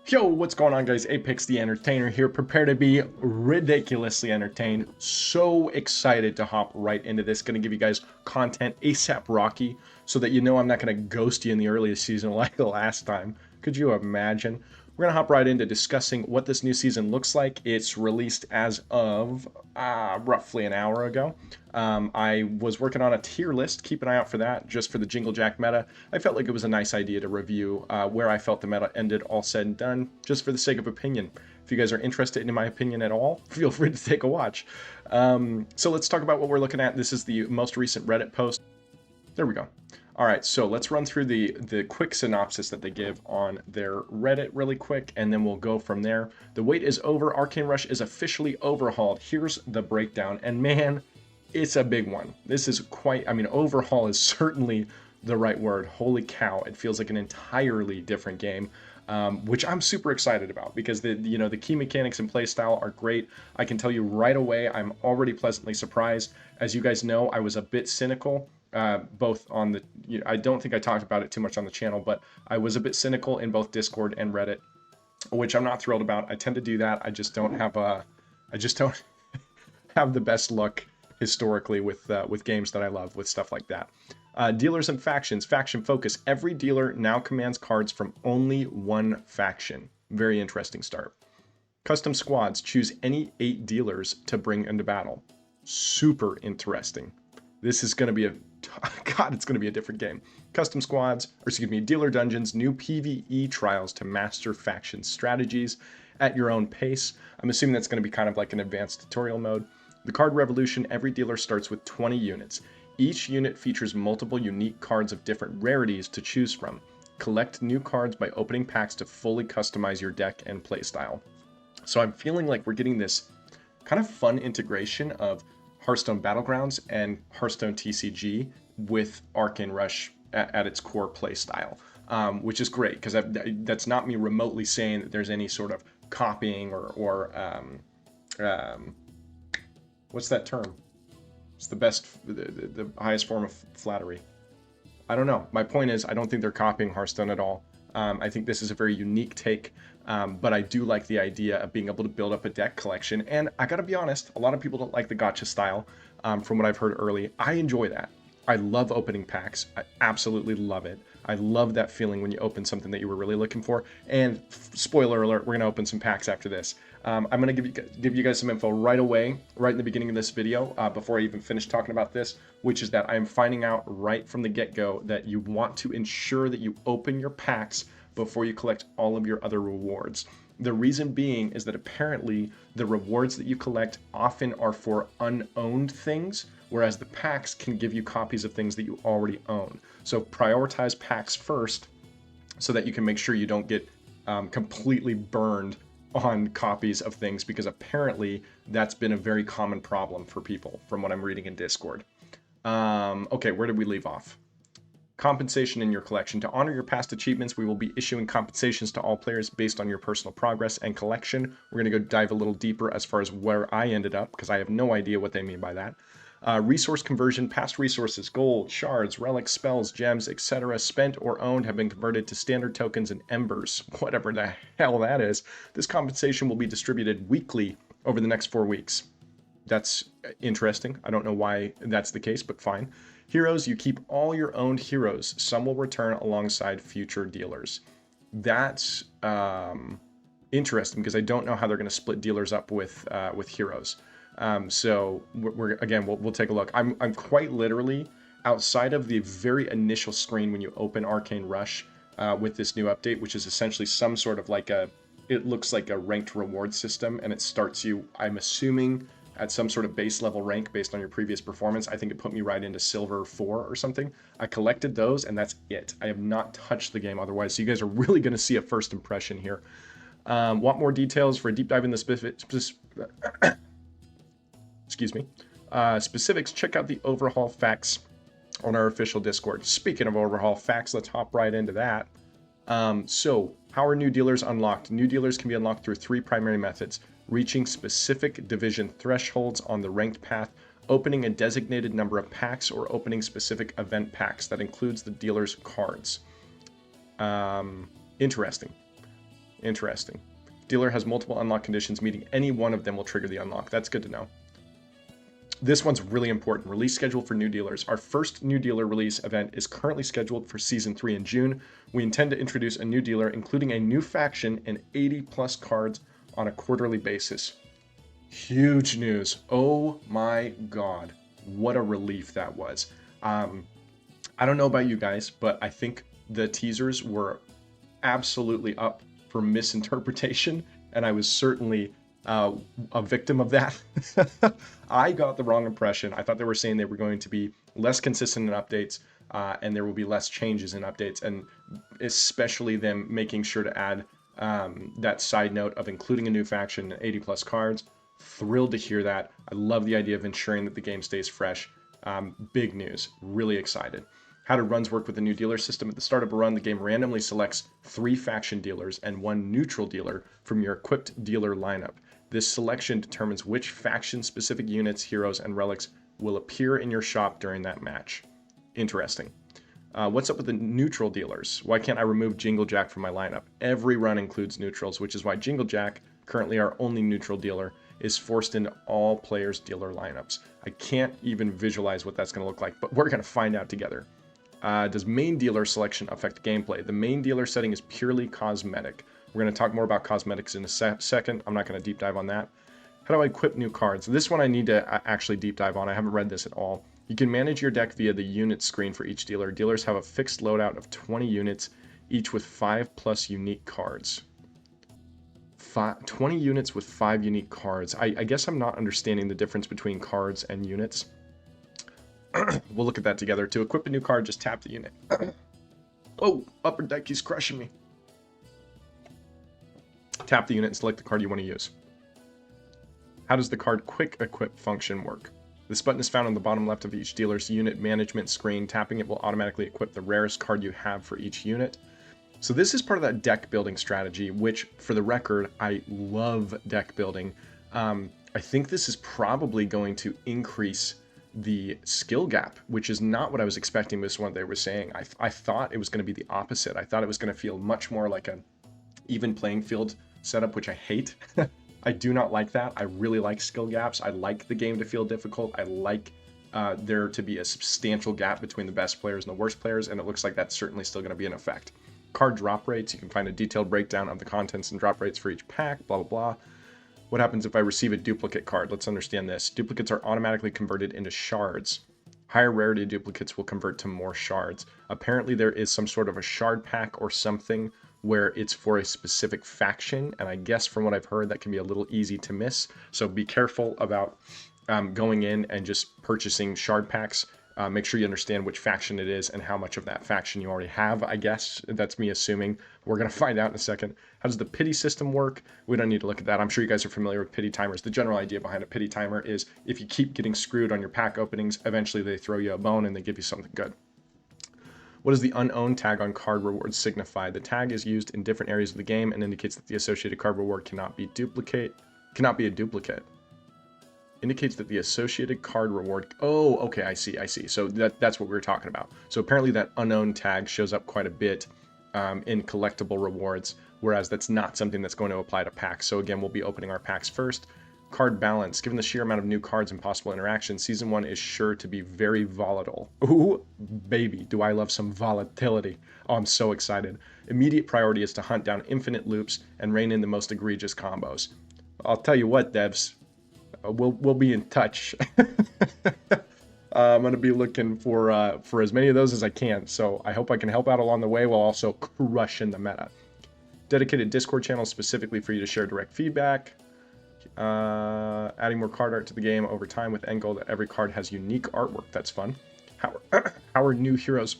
Yo, what's going on, guys? Apex the Entertainer here. Prepare to be ridiculously entertained. So excited to hop right into this. Going to give you guys content ASAP Rocky so that you know I'm not going to ghost you in the earliest season like the last time. Could you imagine? We're going to hop right into discussing what this new season looks like. It's released as of roughly an hour ago. I was working on a tier list. Keep an eye out for that, just for the Jingle Jack meta. I felt like it was a nice idea to review where I felt the meta ended, all said and done, just for the sake of opinion. If you guys are interested in my opinion at all, feel free to take a watch. So let's talk about what we're looking at. This is the most recent Reddit post. There we go. All right, so let's run through the quick synopsis that they give on their Reddit really quick, and then we'll go from there. The wait is over. Arcane Rush is officially overhauled. Here's the breakdown, and man, it's a big one. This is quite, I mean, overhaul is certainly the right word. Holy cow, it feels like an entirely different game. Which I'm super excited about because the key mechanics and playstyle are great. I can tell you right away, I'm already pleasantly surprised. As you guys know, I was a bit cynical, both on the, I don't think I talked about it too much on the channel, but I was a bit cynical in both Discord and Reddit, which I'm not thrilled about. I tend to do that. I just don't have have the best luck historically with games that I love, with stuff like that. Dealers and factions. Faction focus. Every dealer now commands cards from only one faction. Very interesting start. Custom squads. Choose any 8 dealers to bring into battle. Super interesting. This is going to be God, it's going to be a different game. Custom squads, or excuse me, dealer dungeons, new PvE trials to master faction strategies at your own pace. I'm assuming that's going to be kind of like an advanced tutorial mode. The card revolution. Every dealer starts with 20 units. Each unit features multiple unique cards of different rarities to choose from. Collect new cards by opening packs to fully customize your deck and playstyle. So I'm feeling like we're getting this kind of fun integration of Hearthstone Battlegrounds and Hearthstone TCG with Arcane Rush at its core playstyle, which is great because that's not me remotely saying that there's any sort of copying or what's that term? It's the best, the highest form of flattery. I don't know. My point is, I don't think they're copying Hearthstone at all. I think this is a very unique take, but I do like the idea of being able to build up a deck collection. And I gotta be honest, a lot of people don't like the gacha style, from what I've heard early. I enjoy that. I love opening packs. I absolutely love it. I love that feeling when you open something that you were really looking for. And spoiler alert, we're gonna open some packs after this. I'm gonna give you guys some info right away, right in the beginning of this video, before I even finish talking about this, which is that I'm finding out right from the get-go that you want to ensure that you open your packs before you collect all of your other rewards. The reason being is that apparently the rewards that you collect often are for unowned things, whereas the packs can give you copies of things that you already own. So prioritize packs first so that you can make sure you don't get completely burned on copies of things, because apparently that's been a very common problem for people from what I'm reading in Discord. Okay, where did we leave off? Compensation in your collection. To honor your past achievements, we will be issuing compensations to all players based on your personal progress and collection. We're going to go dive a little deeper as far as where I ended up, because I have no idea what they mean by that. Resource conversion. Past resources, gold, shards, relics, spells, gems, etc. spent or owned have been converted to standard tokens and embers, whatever the hell that is. This compensation will be distributed weekly over the next 4 weeks. That's interesting. I don't know why that's the case, but fine. Heroes, you keep all your owned heroes. Some will return alongside future dealers. That's interesting because I don't know how they're going to split dealers up with heroes. So we'll take a look. I'm quite literally outside of the very initial screen when you open Arcane Rush with this new update, which is essentially some sort of like it looks like a ranked reward system, and it starts you, I'm assuming, at some sort of base level rank based on your previous performance. I think it put me right into silver 4 or something. I collected those and that's it. I have not touched the game otherwise. So you guys are really going to see a first impression here. Want more details for a deep dive in the specifics? Check out the overhaul facts on our official Discord. Speaking of overhaul facts, let's hop right into that. So how are new dealers unlocked? New dealers can be unlocked through 3 primary methods: reaching specific division thresholds on the ranked path, opening a designated number of packs, or opening specific event packs that includes the dealer's cards. Interesting. Interesting. Dealer has multiple unlock conditions, meeting any one of them will trigger the unlock. That's good to know. This one's really important. Release schedule for new dealers. Our first new dealer release event is currently scheduled for Season 3 in June. We intend to introduce a new dealer, including a new faction and 80 plus cards on a quarterly basis. Huge news. Oh my God. What a relief that was. I don't know about you guys, but I think the teasers were absolutely up for misinterpretation, and I was certainly a victim of that. I got the wrong impression. I thought they were saying they were going to be less consistent in updates, and there will be less changes in updates, and especially them making sure to add that side note of including a new faction and 80 plus cards. Thrilled to hear that. I love the idea of ensuring that the game stays fresh. Big news. Really excited. How do runs work with the new dealer system? At the start of a run, the game randomly selects 3 faction dealers and 1 neutral dealer from your equipped dealer lineup. This selection determines which faction-specific units, heroes, and relics will appear in your shop during that match. Interesting. What's up with the neutral dealers? Why can't I remove Jingle Jack from my lineup? Every run includes neutrals, which is why Jingle Jack, currently our only neutral dealer, is forced into all players' dealer lineups. I can't even visualize what that's going to look like, but we're going to find out together. Does main dealer selection affect gameplay? The main dealer setting is purely cosmetic. We're going to talk more about cosmetics in a second. I'm not going to deep dive on that. How do I equip new cards? This one I need to actually deep dive on. I haven't read this at all. You can manage your deck via the unit screen for each dealer. Dealers have a fixed loadout of 20 units, each with 5+ unique cards. 20 units with 5 unique cards. I guess I'm not understanding the difference between cards and units. We'll look at that together. To equip a new card, just tap the unit. Oh, upper deck, he's crushing me. Tap the unit and select the card you want to use. How does the card quick equip function work? This button is found on the bottom left of each dealer's unit management screen. Tapping it will automatically equip the rarest card you have for each unit. So this is part of that deck building strategy, which, for the record, I love deck building. I think this is probably going to increase the skill gap, which is not what I was expecting with what they were saying. I thought it was going to be the opposite. I thought it was going to feel much more like an even playing field setup, which I hate. I do not like that. I really like skill gaps. I like the game to feel difficult. I like there to be a substantial gap between the best players and the worst players, and it looks like that's certainly still going to be in effect. Card drop rates, you can find a detailed breakdown of the contents and drop rates for each pack, blah, blah, blah. What happens if I receive a duplicate card? Let's understand this. Duplicates are automatically converted into shards. Higher rarity duplicates will convert to more shards. Apparently there is some sort of a shard pack or something where it's for a specific faction, and I guess from what I've heard that can be a little easy to miss. So be careful about going in and just purchasing shard packs. Make sure you understand which faction it is and how much of that faction you already have, I guess. That's me assuming. We're going to find out in a second. How does the pity system work? We don't need to look at that. I'm sure you guys are familiar with pity timers. The general idea behind a pity timer is if you keep getting screwed on your pack openings, eventually they throw you a bone and they give you something good. What does the unowned tag on card rewards signify? The tag is used in different areas of the game and indicates that the associated card reward cannot be a duplicate. Indicates that the associated card reward... Oh, okay, I see. So that's what we were talking about. So apparently that unknown tag shows up quite a bit in collectible rewards, whereas that's not something that's going to apply to packs. So again, we'll be opening our packs first. Card balance. Given the sheer amount of new cards and possible interactions, Season 1 is sure to be very volatile. Ooh, baby, do I love some volatility. Oh, I'm so excited. Immediate priority is to hunt down infinite loops and rein in the most egregious combos. I'll tell you what, devs. We'll be in touch. I'm going to be looking for as many of those as I can. So I hope I can help out along the way while also crushing the meta. Dedicated Discord channel specifically for you to share direct feedback. Adding more card art to the game over time with end goal that every card has unique artwork. That's fun. How are new heroes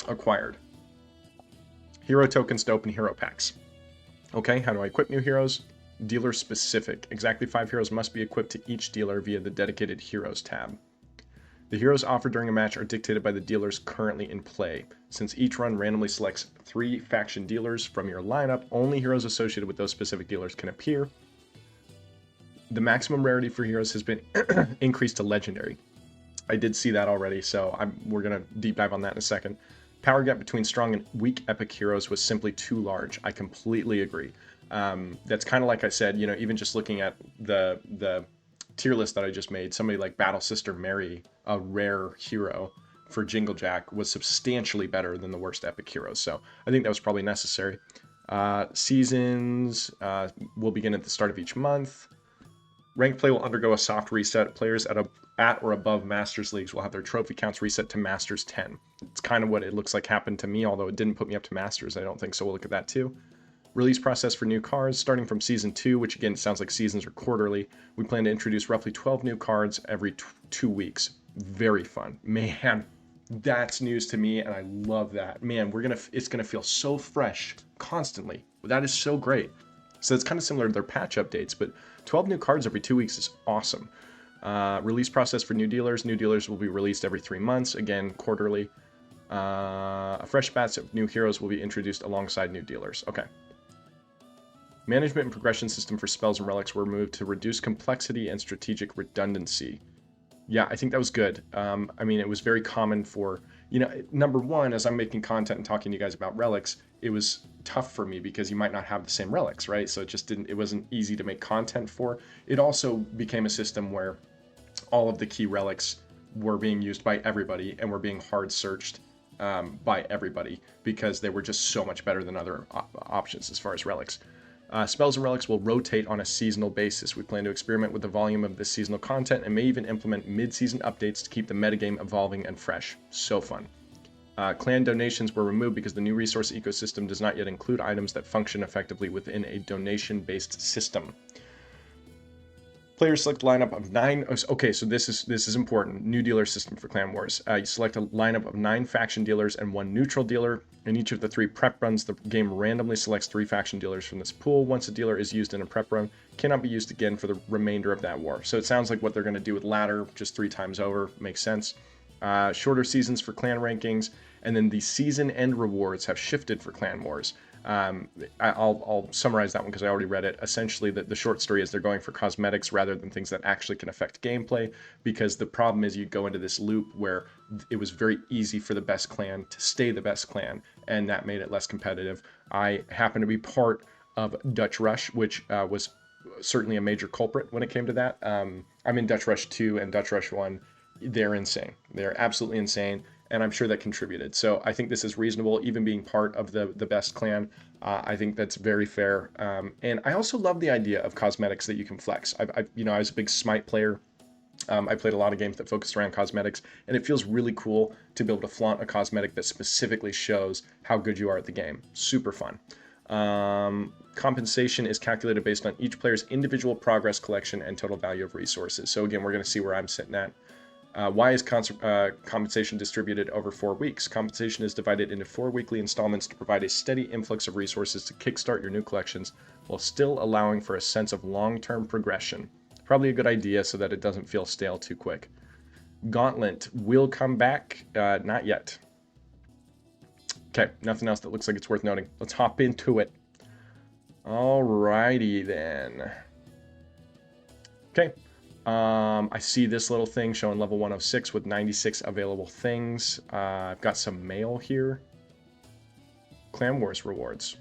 acquired? Hero tokens to open hero packs. Okay, how do I equip new heroes? Dealer specific. Exactly 5 heroes must be equipped to each dealer via the dedicated heroes tab. The heroes offered during a match are dictated by the dealers currently in play. Since each run randomly selects 3 faction dealers from your lineup, only heroes associated with those specific dealers can appear. The maximum rarity for heroes has been increased to legendary. I did see that already, so we're going to deep dive on that in a second. Power gap between strong and weak epic heroes was simply too large. I completely agree. That's kind of like I said, you know, even just looking at the tier list that I just made, somebody like Battle Sister Mary, a rare hero for Jingle Jack, was substantially better than the worst epic heroes. So I think that was probably necessary. Seasons will begin at the start of each month. Ranked play will undergo a soft reset. Players at or above Masters Leagues will have their trophy counts reset to Masters 10. It's kind of what it looks like happened to me, although it didn't put me up to Masters, I don't think, so we'll look at that too. Release process for new cards, starting from Season 2, which again sounds like seasons are quarterly. We plan to introduce roughly 12 new cards every 2 weeks. Very fun. Man, that's news to me, and I love that. Man, it's gonna feel so fresh constantly. That is so great. So it's kind of similar to their patch updates, but 12 new cards every 2 weeks is awesome. Release process for new dealers. New dealers will be released every 3 months, again, quarterly. A fresh batch of new heroes will be introduced alongside new dealers. Okay. Management and progression system for spells and relics were removed to reduce complexity and strategic redundancy. Yeah, I think that was good. I mean, it was very common for, you know, number one, as I'm making content and talking to you guys about relics, it was tough for me because you might not have the same relics, right? So it wasn't easy to make content for. It also became a system where all of the key relics were being used by everybody and were being hard searched by everybody because they were just so much better than other options as far as relics. Spells and relics will rotate on a seasonal basis. We plan to experiment with the volume of this seasonal content and may even implement mid-season updates to keep the metagame evolving and fresh. So fun. Clan donations were removed because the new resource ecosystem does not yet include items that function effectively within a donation-based system. Players select a lineup of 9. Okay, so this is important. New dealer system for Clan Wars. You select a lineup of 9 faction dealers and 1 neutral dealer. In each of the 3 prep runs, the game randomly selects 3 faction dealers from this pool. Once a dealer is used in a prep run, cannot be used again for the remainder of that war. So it sounds like what they're going to do with ladder, just 3 times over. Makes sense. Shorter seasons for clan rankings, and then the season end rewards have shifted for Clan Wars. I'll summarize that one because I already read it. Essentially, the short story is they're going for cosmetics rather than things that actually can affect gameplay, because the problem is you go into this loop where it was very easy for the best clan to stay the best clan, and that made it less competitive. I happen to be part of Dutch Rush, which was certainly a major culprit when it came to that. I'm in Dutch Rush 2 and Dutch Rush 1. They're insane. They're absolutely insane. And I'm sure that contributed. So I think this is reasonable, even being part of the best clan. I think that's very fair. And I also love the idea of cosmetics that you can flex. I was a big Smite player. I played a lot of games that focused around cosmetics, and it feels really cool to be able to flaunt a cosmetic that specifically shows how good you are at the game. Super fun. Compensation is calculated based on each player's individual progress collection and total value of resources. So again, we're going to see where I'm sitting at. Why is compensation distributed over 4 weeks? Compensation is divided into 4 weekly installments to provide a steady influx of resources to kickstart your new collections while still allowing for a sense of long-term progression. Probably a good idea so that it doesn't feel stale too quick. Gauntlet will come back. Not yet. Okay, nothing else that looks like it's worth noting. Let's hop into it. Alrighty then. Okay. I see this little thing showing level 106 with 96 available things. I've got some mail here. Clan Wars rewards.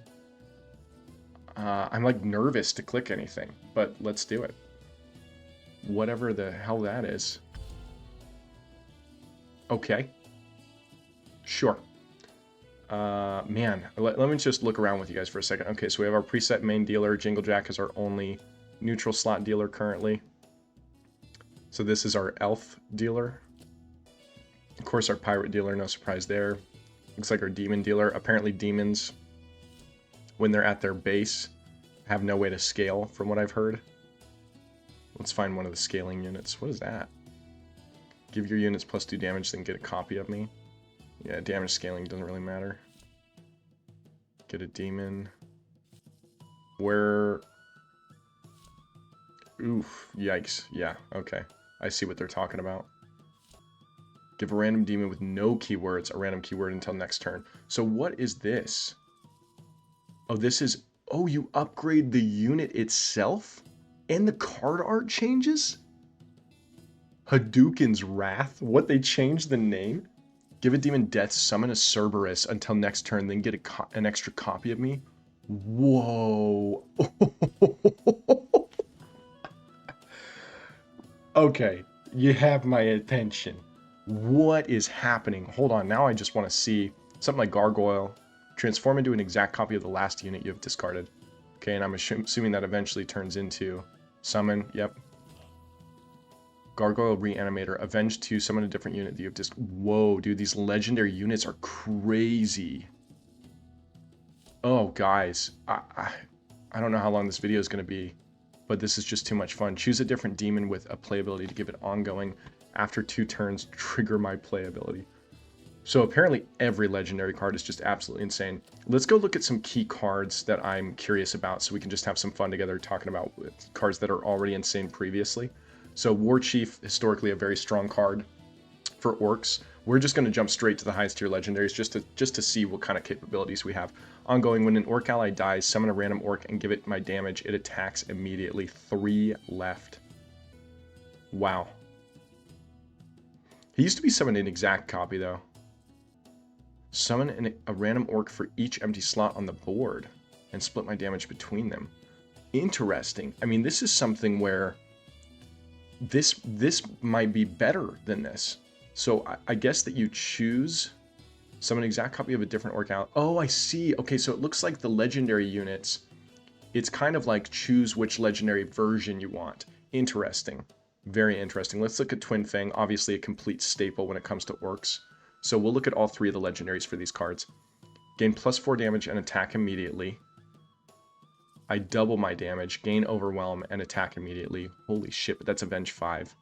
I'm like nervous to click anything, but let's do it. Whatever the hell that is. Okay. Sure. Man, let me just look around with you guys for a second. Okay, so we have our preset main dealer. Jingle Jack is our only neutral slot dealer currently. So this is our elf dealer. Of course, our pirate dealer, no surprise there. Looks like our demon dealer. Apparently demons, when they're at their base, have no way to scale, from what I've heard. Let's find one of the scaling units. What is that? Give your units +2 damage, then get a copy of me. Yeah, damage scaling doesn't really matter. Get a demon. Where... Oof, yikes. Yeah, okay. I see what they're talking about. Give a random demon with no keywords a random keyword until next turn. So what is this? Oh, this is... Oh, you upgrade the unit itself? And the card art changes? Hadouken's Wrath? What, they changed the name? Give a demon death, summon a Cerberus until next turn, then get an extra copy of me. Whoa. Okay, you have my attention. What is happening? Hold on, now I just want to see something like Gargoyle. Transform into an exact copy of the last unit you have discarded. Okay, and I'm assuming that eventually turns into summon. Yep. Gargoyle Reanimator. Avenge 2. Summon a different unit that you have Whoa, dude, these legendary units are crazy. Oh, guys. I don't know how long this video is going to be, but this is just too much fun. Choose a different demon with a playability to give it ongoing. After 2 turns, trigger my playability. So apparently every legendary card is just absolutely insane. Let's go look at some key cards that I'm curious about so we can just have some fun together talking about cards that are already insane previously. So War Chief, historically a very strong card for orcs. We're just going to jump straight to the highest tier legendaries just to see what kind of capabilities we have. Ongoing, when an orc ally dies, summon a random orc and give it my damage. It attacks immediately. 3 left. Wow. He used to be summoned in exact copy though. Summon a random orc for each empty slot on the board and split my damage between them. Interesting. I mean, this is something where this might be better than this. So I guess that you choose summon an exact copy of a different orc out. Oh, I see. Okay, so it looks like the legendary units, it's kind of like choose which legendary version you want. Interesting. Very interesting. Let's look at Twin Fang, obviously a complete staple when it comes to orcs. So we'll look at all 3 of the legendaries for these cards. Gain +4 damage and attack immediately. I double my damage, gain Overwhelm, and attack immediately. Holy shit, but that's Avenge 5.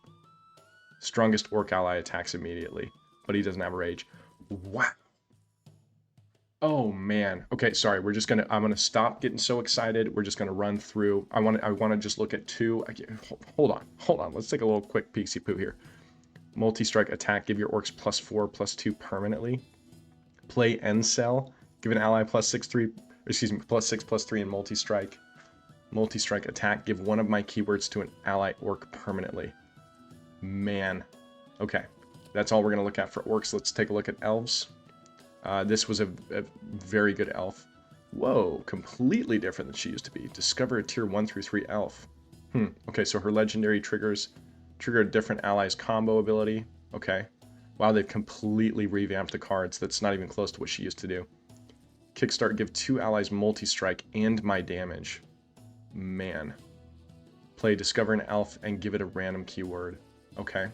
Strongest orc ally attacks immediately, but he doesn't have a rage. Wow. Oh man. Okay, sorry. I'm gonna stop getting so excited. We're just gonna run through. I want to just look at 2. Hold on. Let's take a little quick peeksy poo here. Multi-strike attack, give your orcs +4/+2 permanently. Play End Cell, give an ally +6/+3 in multi-strike. Multi-strike attack, give one of my keywords to an ally orc permanently. Man. Okay, that's all we're gonna look at for orcs. Let's take a look at elves. This was a very good elf. Whoa, completely different than she used to be. Discover a tier 1 through 3 elf. Okay, so her legendary triggers trigger a different ally's combo ability. Okay. Wow, they've completely revamped the cards. That's not even close to what she used to do. Kickstart, give 2 allies multi-strike and my damage. Man. Play discover an elf and give it a random keyword. Okay.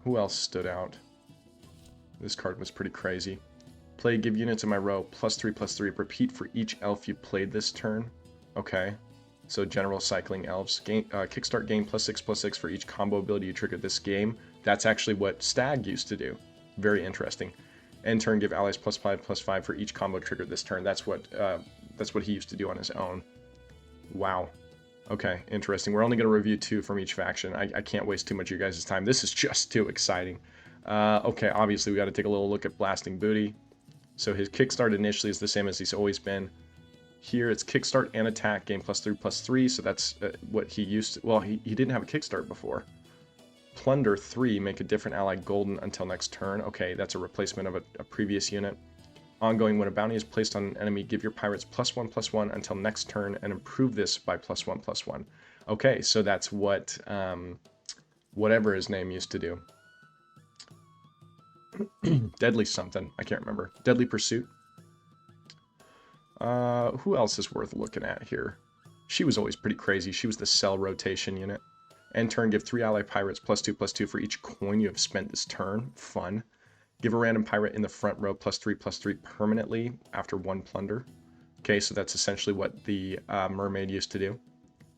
Who else stood out? This card was pretty crazy. Play give units in my row +3/+3. Repeat for each elf you played this turn. Okay. So general cycling elves. Kickstart gain +6/+6 for each combo ability you trigger this game. That's actually what Stag used to do. Very interesting. End turn, give allies +5/+5 for each combo triggered this turn. That's what he used to do on his own. Wow. Okay, interesting. We're only going to review 2 from each faction. I can't waste too much of your guys' time. This is just too exciting. Okay, obviously we got to take a little look at Blasting Booty. So his kickstart initially is the same as he's always been. Here it's kickstart and attack, gain +3/+3, so that's what he used to, well, he didn't have a kickstart before. Plunder 3, make a different ally golden until next turn. Okay, that's a replacement of a previous unit. Ongoing, when a bounty is placed on an enemy, give your pirates +1/+1 until next turn and improve this by +1/+1. Okay, so that's what whatever his name used to do. Deadly something, I can't remember. Deadly Pursuit. Who else is worth looking at here? She was always pretty crazy. She was the cell rotation unit. End turn, give 3 ally pirates +2/+2 for each coin you have spent this turn. Fun. Give a random pirate in the front row +3/+3 permanently after 1 plunder. Okay, so that's essentially what the mermaid used to do.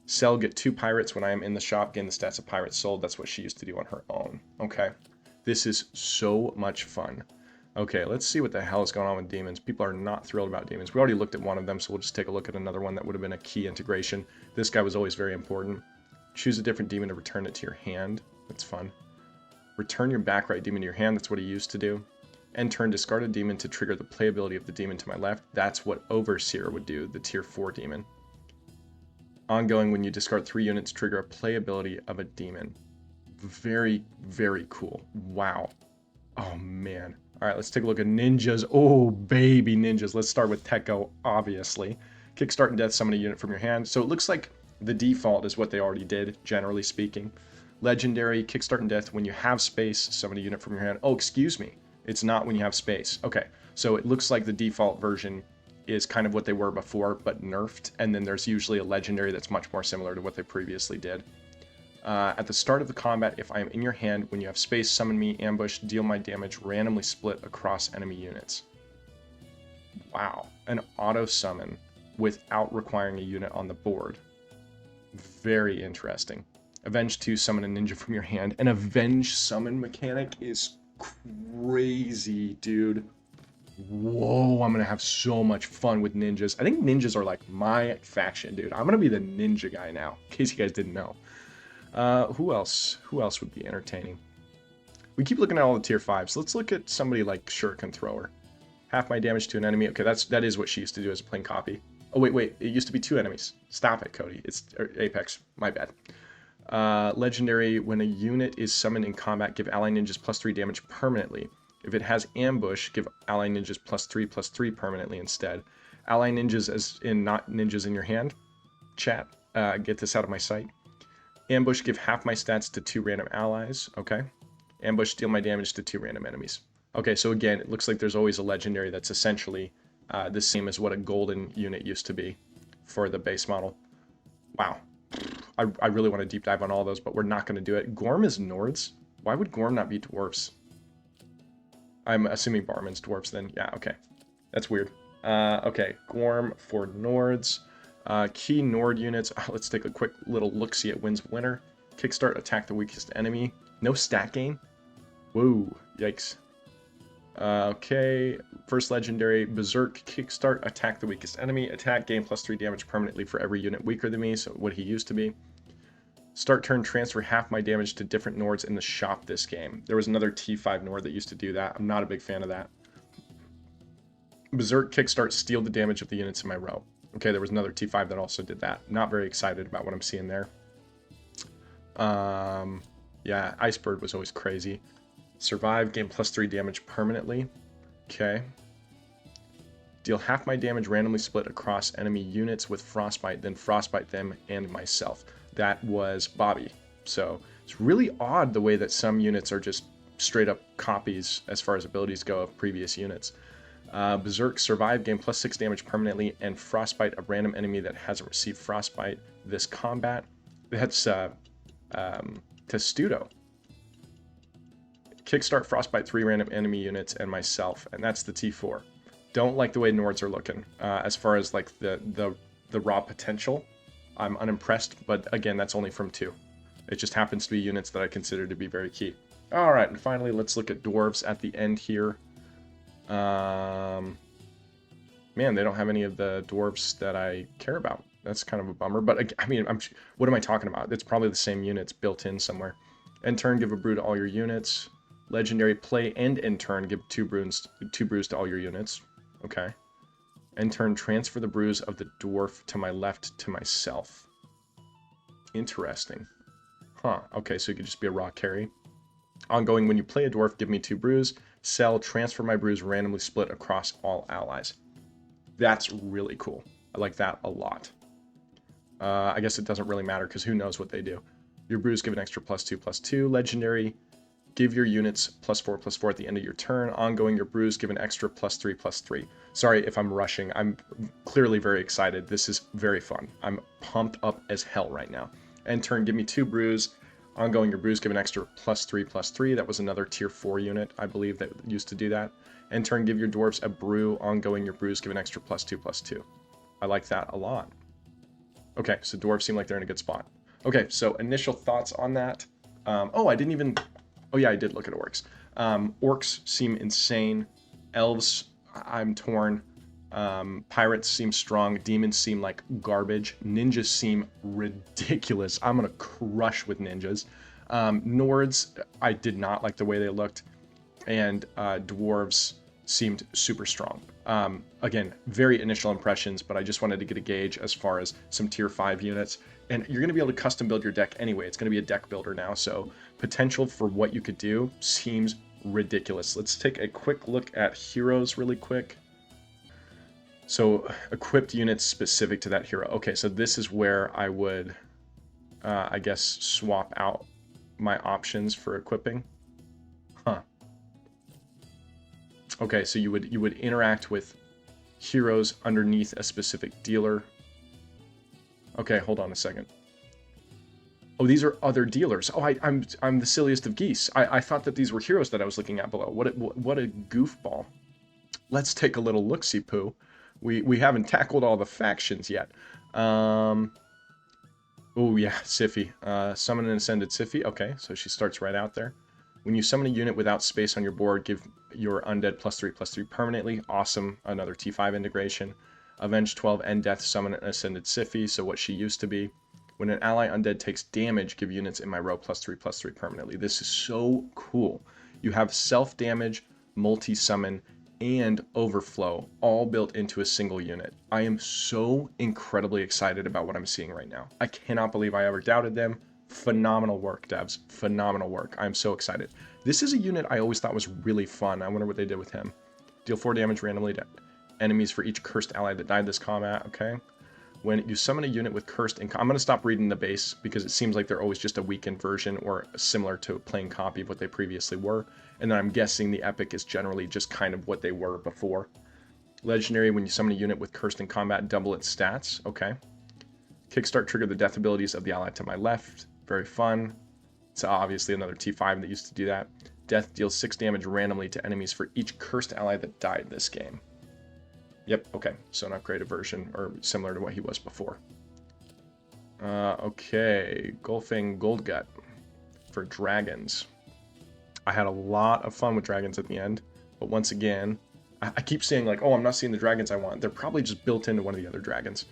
Sell, get 2 pirates when I am in the shop, gain the stats of pirates sold. That's what she used to do on her own. Okay, this is so much fun. Okay, let's see what the hell is going on with demons. People are not thrilled about demons. We already looked at one of them, so we'll just take a look at another one that would have been a key integration. This guy was always very important. Choose a different demon to return it to your hand. That's fun. Return your back right demon to your hand. That's what he used to do. End turn, discard a demon to trigger the playability of the demon to my left. That's what Overseer would do, the tier 4 demon. Ongoing, when you discard 3 units, trigger a playability of a demon. Very, very cool. Wow. Oh, man. All right, let's take a look at ninjas. Oh, baby ninjas. Let's start with Tekko, obviously. Kickstart and death, summon a unit from your hand. So it looks like the default is what they already did, generally speaking. Legendary, kickstart and death, when you have space, summon a unit from your hand. Oh, excuse me. It's not when you have space. Okay, so it looks like the default version is kind of what they were before, but nerfed. And then there's usually a legendary that's much more similar to what they previously did. At the start of the combat, if I am in your hand, when you have space, summon me, ambush, deal my damage, randomly split across enemy units. Wow. An auto summon without requiring a unit on the board. Very interesting. Avenge 2, summon a ninja from your hand. An avenge summon mechanic is crazy, dude. Whoa, I'm gonna have so much fun with ninjas. I think ninjas are like my faction, dude. I'm gonna be the ninja guy now, in case you guys didn't know. Who else? Who else would be entertaining? We keep looking at all the tier 5s. Let's look at somebody like Shuriken Thrower. Half my damage to an enemy. Okay, that is what she used to do as a plain copy. Oh, wait. It used to be 2 enemies. Stop it, Cody. It's Apex. My bad. Legendary, when a unit is summoned in combat, give ally ninjas +3 damage permanently. If it has ambush, give ally ninjas +3/+3 permanently instead. Ally ninjas as in not ninjas in your hand. Chat, get this out of my sight. Ambush, give half my stats to 2 random allies. Okay. Ambush, deal my damage to 2 random enemies. Okay, so again, it looks like there's always a legendary that's essentially the same as what a golden unit used to be for the base model. Wow. I really want to deep dive on all those, but we're not going to do it. Gorm is Nords? Why would Gorm not be dwarves? I'm assuming Barman's dwarves then. Yeah, okay. That's weird. Okay, Gorm for Nords. Key Nord units. Let's take a quick little look-see at Wins Winner. Kickstart, attack the weakest enemy. No stat gain? Whoa, yikes. Okay, first legendary, Berserk, kickstart, attack the weakest enemy. Attack, gain +3 damage permanently for every unit weaker than me, so what he used to be. Start turn, transfer half my damage to different Nords in the shop this game. There was another T5 Nord that used to do that. I'm not a big fan of that. Berserk, kickstart, steal the damage of the units in my row. Okay, there was another T5 that also did that. Not very excited about what I'm seeing there. Yeah, Icebird was always crazy. Survive, gain +3 damage permanently. Okay. Deal half my damage randomly split across enemy units with Frostbite, then Frostbite them and myself. That was Bobby. So it's really odd the way that some units are just straight up copies as far as abilities go of previous units. Berserk, survive, gain +6 damage permanently, and Frostbite a random enemy that hasn't received Frostbite this combat. That's Testudo. Kickstart, Frostbite 3 random enemy units and myself, and that's the T4. Don't like the way Nords are looking as far as like the raw potential. I'm unimpressed, but again, that's only from 2. It just happens to be units that I consider to be very key. All right, and finally, let's look at dwarves at the end here. Man, they don't have any of the dwarves that I care about. That's kind of a bummer, but I mean, what am I talking about? It's probably the same units built in somewhere. End turn, give a brew to all your units. Legendary, play and end turn, give 2 brews to all your units. Okay. End turn, transfer the brews of the dwarf to my left to myself. Interesting. Huh. Okay, so it could just be a raw carry. Ongoing, when you play a dwarf, give me 2 brews. Sell, transfer my brews randomly split across all allies. That's really cool. I like that a lot. I guess it doesn't really matter because who knows what they do. Your brews give an extra +2/+2. Legendary, give your units +4/+4 at the end of your turn. Ongoing, your brews give an extra +3/+3. Sorry if I'm rushing. I'm clearly very excited. This is very fun. I'm pumped up as hell right now. End turn, give me 2 brews. Ongoing, your brews give an extra +3/+3. That was another tier 4 unit, I believe, that used to do that. End turn, give your dwarves a brew. Ongoing, your brews give an extra +2/+2. I like that a lot. Okay, so dwarves seem like they're in a good spot. Okay, so initial thoughts on that. Oh, I didn't even... Oh yeah, I did look at orcs. Orcs seem insane. Elves, I'm torn. Pirates seem strong. Demons seem like garbage. Ninjas seem ridiculous. I'm gonna crush with ninjas. Nords, I did not like the way they looked. And dwarves seemed super strong. Again, very initial impressions, but I just wanted to get a gauge as far as some tier 5 units. And you're going to be able to custom build your deck anyway. It's going to be a deck builder now, so potential for what you could do seems ridiculous. Let's take a quick look at heroes really quick. So equipped units specific to that hero. Okay, so this is where I would, I guess, swap out my options for equipping. Huh. Okay, so you would interact with heroes underneath a specific dealer. Okay, hold on a second. Oh, these are other dealers. Oh, I'm the silliest of geese. I thought that these were heroes that I was looking at below. What a goofball. Let's take a little look-see-poo. We haven't tackled all the factions yet. Oh yeah, Siphi. Summon an Ascended Siphi. Okay, so she starts right out there. When you summon a unit without space on your board, give your undead +3/+3 permanently. Awesome. Another T5 integration. Avenge 12 End Death, summon an Ascended Siphi, so what she used to be. When an ally undead takes damage, give units in my row +3/+3 permanently. This is so cool. You have self-damage, multi-summon, and overflow all built into a single unit. I am so incredibly excited about what I'm seeing right now. I cannot believe I ever doubted them. Phenomenal work, devs. Phenomenal work. I'm so excited. This is a unit I always thought was really fun. I wonder what they did with him. Deal 4 damage randomly to enemies for each cursed ally that died this combat. Okay. When you summon a unit with cursed I'm going to stop reading the base because it seems like they're always just a weakened version or similar to a plain copy of what they previously were. And then I'm guessing the epic is generally just kind of what they were before. Legendary, when you summon a unit with cursed in combat, double its stats. Okay. Kickstart, trigger the death abilities of the ally to my left. Very fun. It's obviously another T5 that used to do that. Death deals 6 damage randomly to enemies for each cursed ally that died this game. Yep, okay. So an upgraded version, or similar to what he was before. Okay. Golfing Goldgut for dragons. I had a lot of fun with dragons at the end, but once again, I keep saying like, oh, I'm not seeing the dragons I want. They're probably just built into one of the other dragons.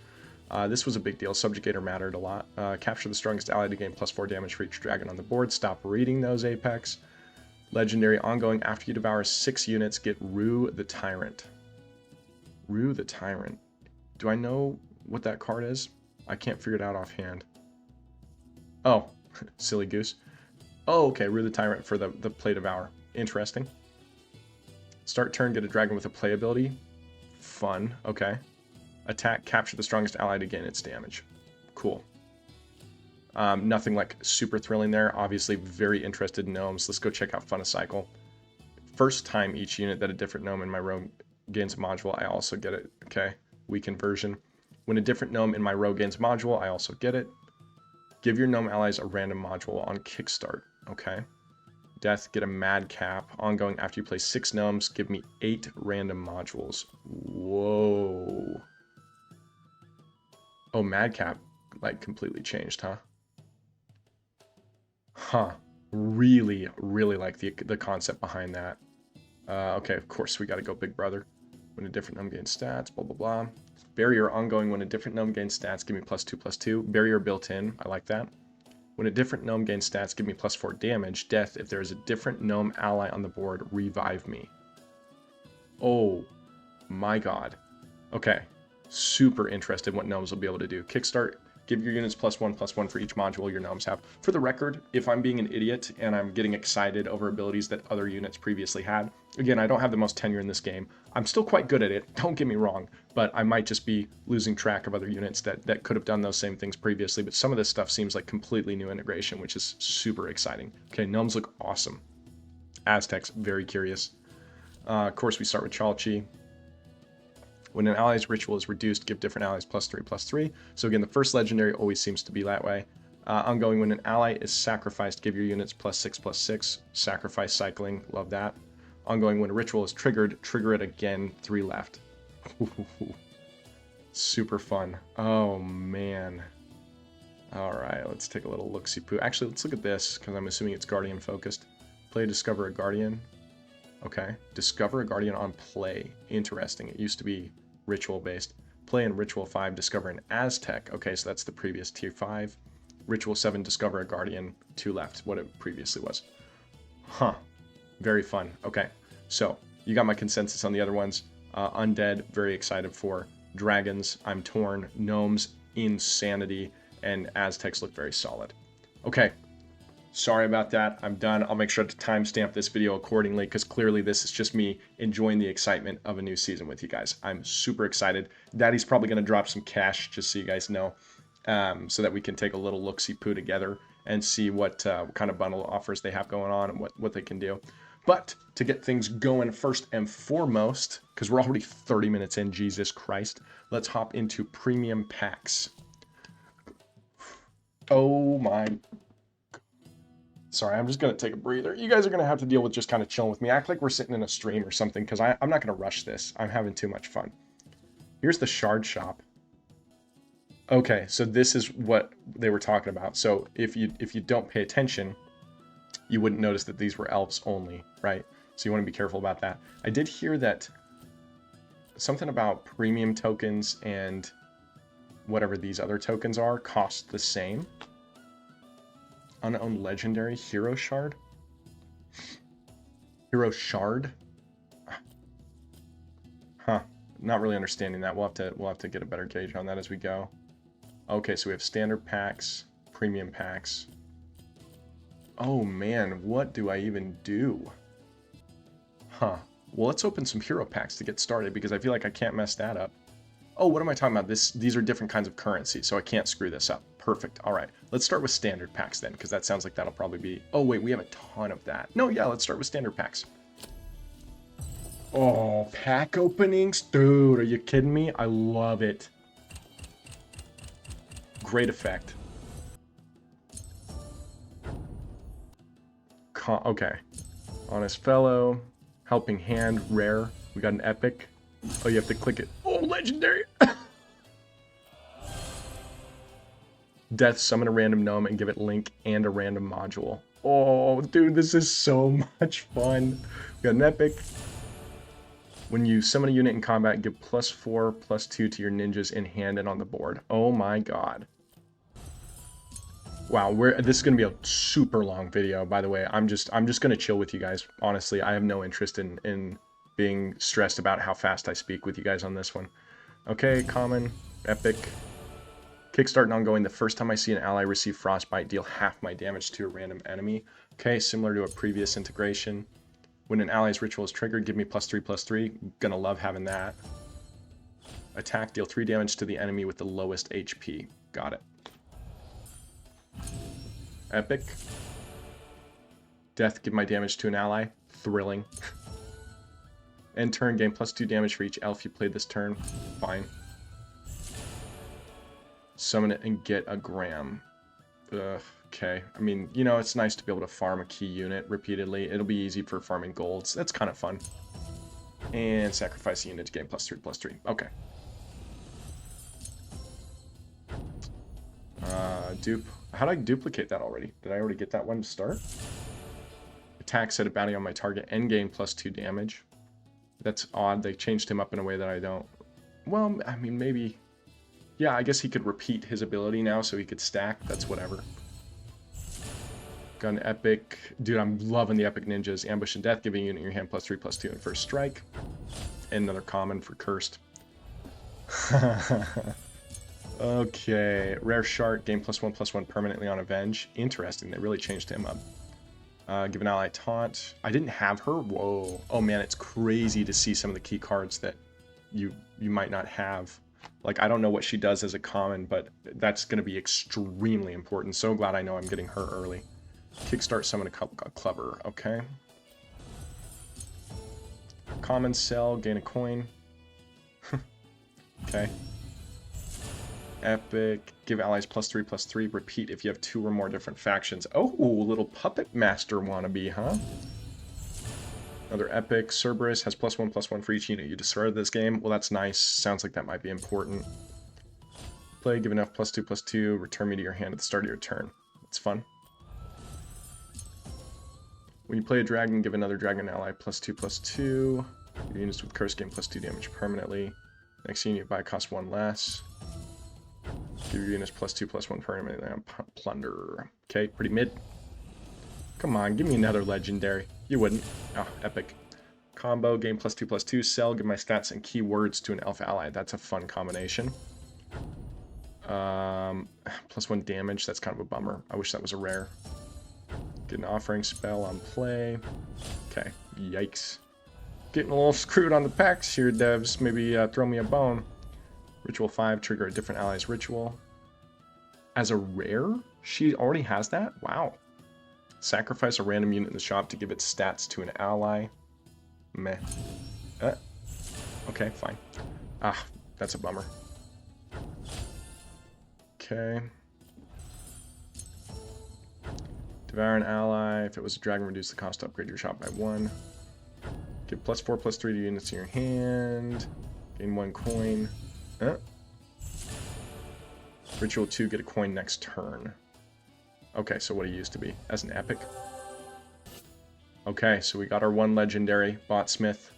This was a big deal. Subjugator mattered a lot. Capture the strongest ally to gain +4 damage for each dragon on the board. Stop reading those, Apex. Legendary, ongoing. After you devour 6 units, get Rue the Tyrant. Rue the Tyrant. Do I know what that card is? I can't figure it out offhand. Oh, silly goose. Oh, okay. Rue the Tyrant for the Play Devour. Interesting. Start turn, get a dragon with a play ability. Fun. Okay. Attack, capture the strongest ally to gain its damage. Cool. Nothing like super thrilling there. Obviously very interested in gnomes. Let's go check out Funicycle. First time each unit that a different gnome in my row gains a module, I also get it. Okay. Weakened version. When a different gnome in my row gains module, I also get it. Give your gnome allies a random module on kickstart. Okay. Death, get a madcap. Ongoing, after you play 6 gnomes, give me 8 random modules. Whoa. Oh, madcap, like, completely changed, huh? Huh. Really, really like the concept behind that. Okay, of course, we gotta go Big Brother. When a different gnome gains stats, blah, blah, blah. Barrier ongoing, when a different gnome gains stats, give me +2/+2. Barrier built in, I like that. When a different gnome gains stats, give me +4 damage. Death, if there is a different gnome ally on the board, revive me. Oh, my god. Okay, super interested in what gnomes will be able to do. Kickstart, give your units +1/+1 for each module your gnomes have. For the record, if I'm being an idiot and I'm getting excited over abilities that other units previously had, again, I don't have the most tenure in this game. I'm still quite good at it, don't get me wrong, but I might just be losing track of other units that could have done those same things previously, but some of this stuff seems like completely new integration, which is super exciting. Okay, gnomes look awesome. Aztecs, very curious. Of course, we start with Chalchi. When an ally's ritual is reduced, give different allies +3/+3. So again, the first legendary always seems to be that way. Ongoing, when an ally is sacrificed, give your units +6/+6. Sacrifice cycling, love that. Ongoing, when a ritual is triggered, trigger it again, 3 left. Super fun. Oh, man. All right, let's take a little look-see-poo. Actually, let's look at this, because I'm assuming it's Guardian-focused. Play Discover a Guardian. Okay. Discover a Guardian on play. Interesting. It used to be ritual-based. Play in Ritual 5, discover an Aztec. Okay, so that's the previous tier 5. Ritual 7, discover a Guardian. 2 left, what it previously was. Huh. Very fun. Okay, so you got my consensus on the other ones. Undead, very excited for. Dragons, I'm torn. Gnomes, insanity. And Aztecs look very solid. Okay, Sorry about that. I'm done. I'll make sure to timestamp this video accordingly because clearly this is just me enjoying the excitement of a new season with you guys. I'm super excited. Daddy's probably going to drop some cash just so you guys know, so that we can take a little look-see-poo together and see what kind of bundle offers they have going on and what they can do. But to get things going first and foremost, because we're already 30 minutes in, Jesus Christ, let's hop into premium packs. Oh my. Sorry, I'm just going to take a breather. You guys are going to have to deal with just kind of chilling with me. Act like we're sitting in a stream or something because I'm not going to rush this. I'm having too much fun. Here's the shard shop. Okay, so this is what they were talking about. So if you don't pay attention, you wouldn't notice that these were elves only, right? So you want to be careful about that. I did hear that something about premium tokens and whatever these other tokens are cost the same. Unowned legendary hero shard. Hero shard. Huh. Not really understanding that. We'll have to get a better gauge on that as we go. Okay, so we have standard packs, premium packs. Oh man, what do I even do? Huh. Well, let's open some hero packs to get started because I feel like I can't mess that up. Oh, what am I talking about? These are different kinds of currency, so I can't screw this up. Perfect. All right. Let's start with standard packs then, because that sounds like that'll probably be... Oh, wait, we have a ton of that. No, yeah, let's start with standard packs. Oh, pack openings? Dude, are you kidding me? I love it. Great effect. Okay. Honest Fellow. Helping Hand, rare. We got an epic. Oh, you have to click it. Oh, legendary! Death, summon a random gnome and give it link and a random module. Oh, dude, this is so much fun. We got an epic. When you summon a unit in combat, give +4, +2 to your ninjas in hand and on the board. Oh my god. Wow, this is going to be a super long video, by the way. I'm just going to chill with you guys. Honestly, I have no interest in being stressed about how fast I speak with you guys on this one. Okay, common, epic. Kickstart and ongoing. The first time I see an ally receive frostbite, deal half my damage to a random enemy. Okay, similar to a previous integration. When an ally's ritual is triggered, give me +3/+3. Gonna love having that. Attack, deal 3 damage to the enemy with the lowest HP. Got it. Epic. Death, give my damage to an ally. Thrilling. End turn, gain +2 damage for each elf you played this turn. Fine. Summon it and get a gram. Ugh, okay. I mean, you know, it's nice to be able to farm a key unit repeatedly. It'll be easy for farming golds. That's kind of fun. And sacrifice a unit to gain +3/+3. Okay. Dupe. How did I duplicate that already? Did I already get that one to start? Attack, set a bounty on my target and gain +2 damage. That's odd. They changed him up in a way that I don't... Well, I mean, maybe... Yeah, I guess he could repeat his ability now so he could stack. That's whatever. Got an epic. Dude, I'm loving the epic ninjas. Ambush and death, giving you in your hand +3/+2 in first strike. And another common for cursed. Okay. Rare shard, gain +1/+1 permanently on avenge. Interesting. They really changed him up. Give an ally taunt. I didn't have her. Whoa. Oh man, it's crazy to see some of the key cards that you might not have. Like, I don't know what she does as a common, but that's going to be extremely important. So glad I know I'm getting her early. Kickstart, summon a clever. Okay. Common, sell, gain a coin. Okay. Epic, give allies +3/+3. Repeat if you have 2 or more different factions. Oh, little puppet master wannabe, huh? Another epic. Cerberus has +1/+1 for each unit you discard this game. Well, that's nice. Sounds like that might be important. Play, give enough +2/+2. Return me to your hand at the start of your turn. That's fun. When you play a dragon, give another dragon ally +2/+2. Your units with curse gain +2 damage permanently. Next unit you buy costs 1 less. Give your units +2/+1 permanently on plunder. Okay, pretty mid. Come on, give me another legendary. You wouldn't. Oh, epic. Combo, gain +2/+2. Sell, give my stats and keywords to an elf ally. That's a fun combination. +1 damage. That's kind of a bummer. I wish that was a rare. Get an offering spell on play. Okay, yikes. Getting a little screwed on the packs here, devs. Maybe throw me a bone. Ritual 5, trigger a different ally's ritual. As a rare? She already has that? Wow. Sacrifice a random unit in the shop to give its stats to an ally. Meh. Okay, fine. Ah, that's a bummer. Okay. Devour an ally. If it was a dragon, reduce the cost to upgrade your shop by 1. Give +4/+3 to units in your hand. Gain 1 coin. Ritual 2, get a coin next turn. Okay, so what it used to be. As an epic. Okay, so we got our 1 legendary, Botsmith,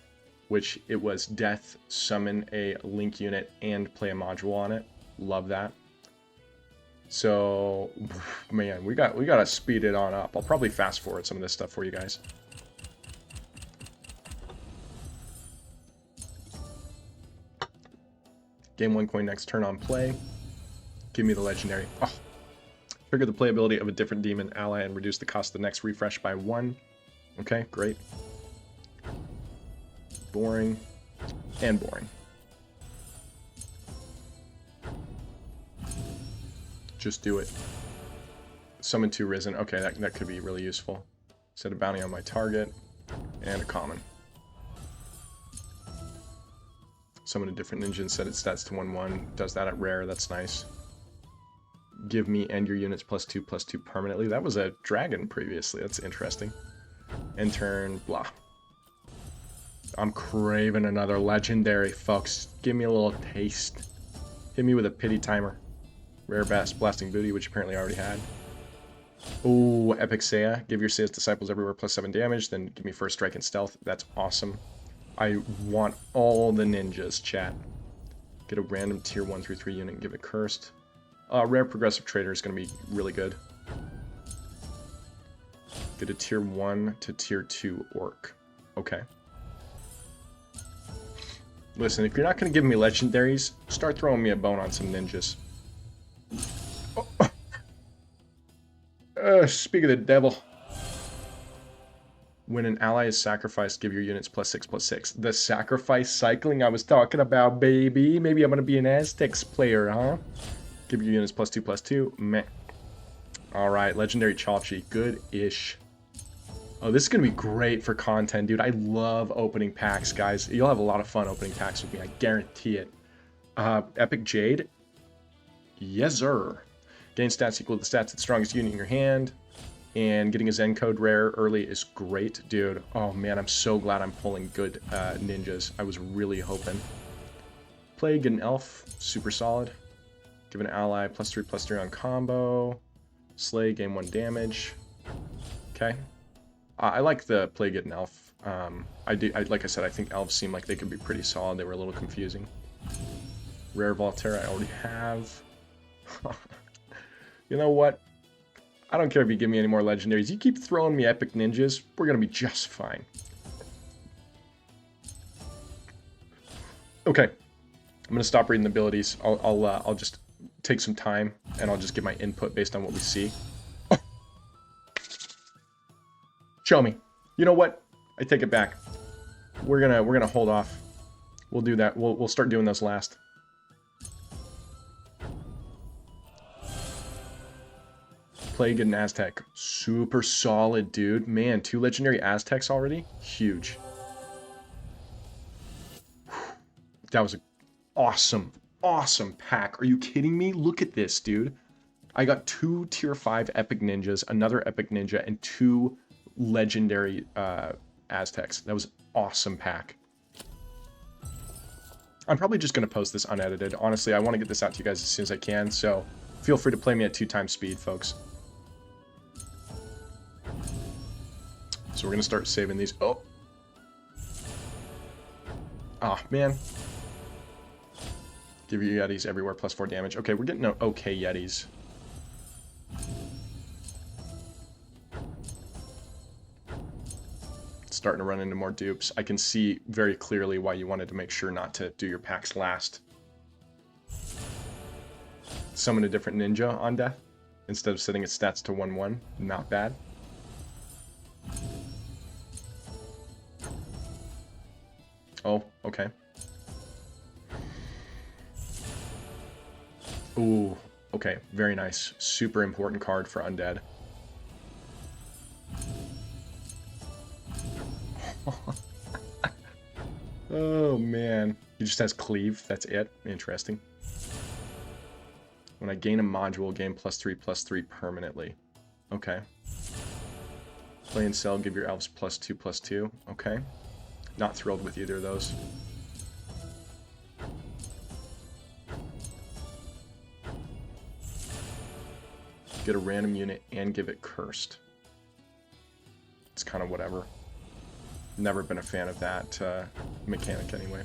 which it was death, summon a link unit, and play a module on it. Love that. So, man, we gotta speed it on up. I'll probably fast forward some of this stuff for you guys. Gain 1 coin next turn on play. Give me the legendary. Oh. Trigger the playability of a different demon ally and reduce the cost of the next refresh by 1. Okay, great. Boring. And boring. Just do it. Summon 2 Risen. Okay, that could be really useful. Set a bounty on my target. And a common. Summon a different ninja and set its stats to 1/1. Does that at rare. That's nice. Give me and your units +2/+2 permanently. That was a dragon previously. That's interesting. End turn. Blah. I'm craving another legendary, folks. Give me a little taste. Hit me with a pity timer. Rare blasting booty, which apparently I already had. Oh, epic Seiya. Give your Seiya's disciples everywhere +7 damage. Then give me first strike and stealth. That's awesome. I want all the ninjas, chat. Get a random tier 1 through 3 unit and give it cursed. Rare progressive trader is going to be really good. Get a tier 1 to tier 2 orc. Okay. Listen, if you're not going to give me legendaries, start throwing me a bone on some ninjas. Speak of the devil. When an ally is sacrificed, give your units +6/+6. The sacrifice cycling I was talking about, baby. Maybe I'm going to be an Aztecs player, huh? Give your units +2/+2. Meh. Alright, legendary Chalchi. Good-ish. Oh, this is going to be great for content, dude. I love opening packs, guys. You'll have a lot of fun opening packs with me. I guarantee it. Epic Jade. Yes, sir. Gain stats equal to the stats of the strongest unit in your hand. And getting a Zen code rare early is great, dude. Oh, man, I'm so glad I'm pulling good ninjas. I was really hoping. Plague and Elf. Super solid. Give an ally +3/+3 on combo. Slay, gain 1 damage. Okay. I like the Plague and Elf. Like I said, I think elves seem like they could be pretty solid. They were a little confusing. Rare Volterra I already have. You know what? I don't care if you give me any more legendaries. You keep throwing me epic ninjas, we're gonna be just fine. Okay, I'm gonna stop reading the abilities. I'll just take some time and I'll just give my input based on what we see. Oh. Show me. You know what? I take it back. We're gonna hold off. We'll do that. We'll start doing those last. Plague and Aztec. Super solid, dude. Man, 2 legendary Aztecs already? Huge. That was an awesome, awesome pack. Are you kidding me? Look at this, dude. I got 2 tier 5 epic ninjas, another epic ninja, and 2 legendary Aztecs. That was an awesome pack. I'm probably just going to post this unedited. Honestly, I want to get this out to you guys as soon as I can, so feel free to play me at 2 times speed, folks. So we're going to start saving these. Oh! Ah, man. Give your Yetis everywhere, +4 damage. Okay, we're getting okay Yetis. Starting to run into more dupes. I can see very clearly why you wanted to make sure not to do your packs last. Summon a different ninja on death instead of setting its stats to 1/1. Not bad. Okay. Ooh, okay, very nice. Super important card for undead. Oh man, he just has cleave. That's it. Interesting. When I gain a module, gain +3/+3 permanently. Okay. Play and sell, give your elves +2/+2. Okay. Not thrilled with either of those. Get a random unit and give it cursed. It's kind of whatever. Never been a fan of that mechanic anyway.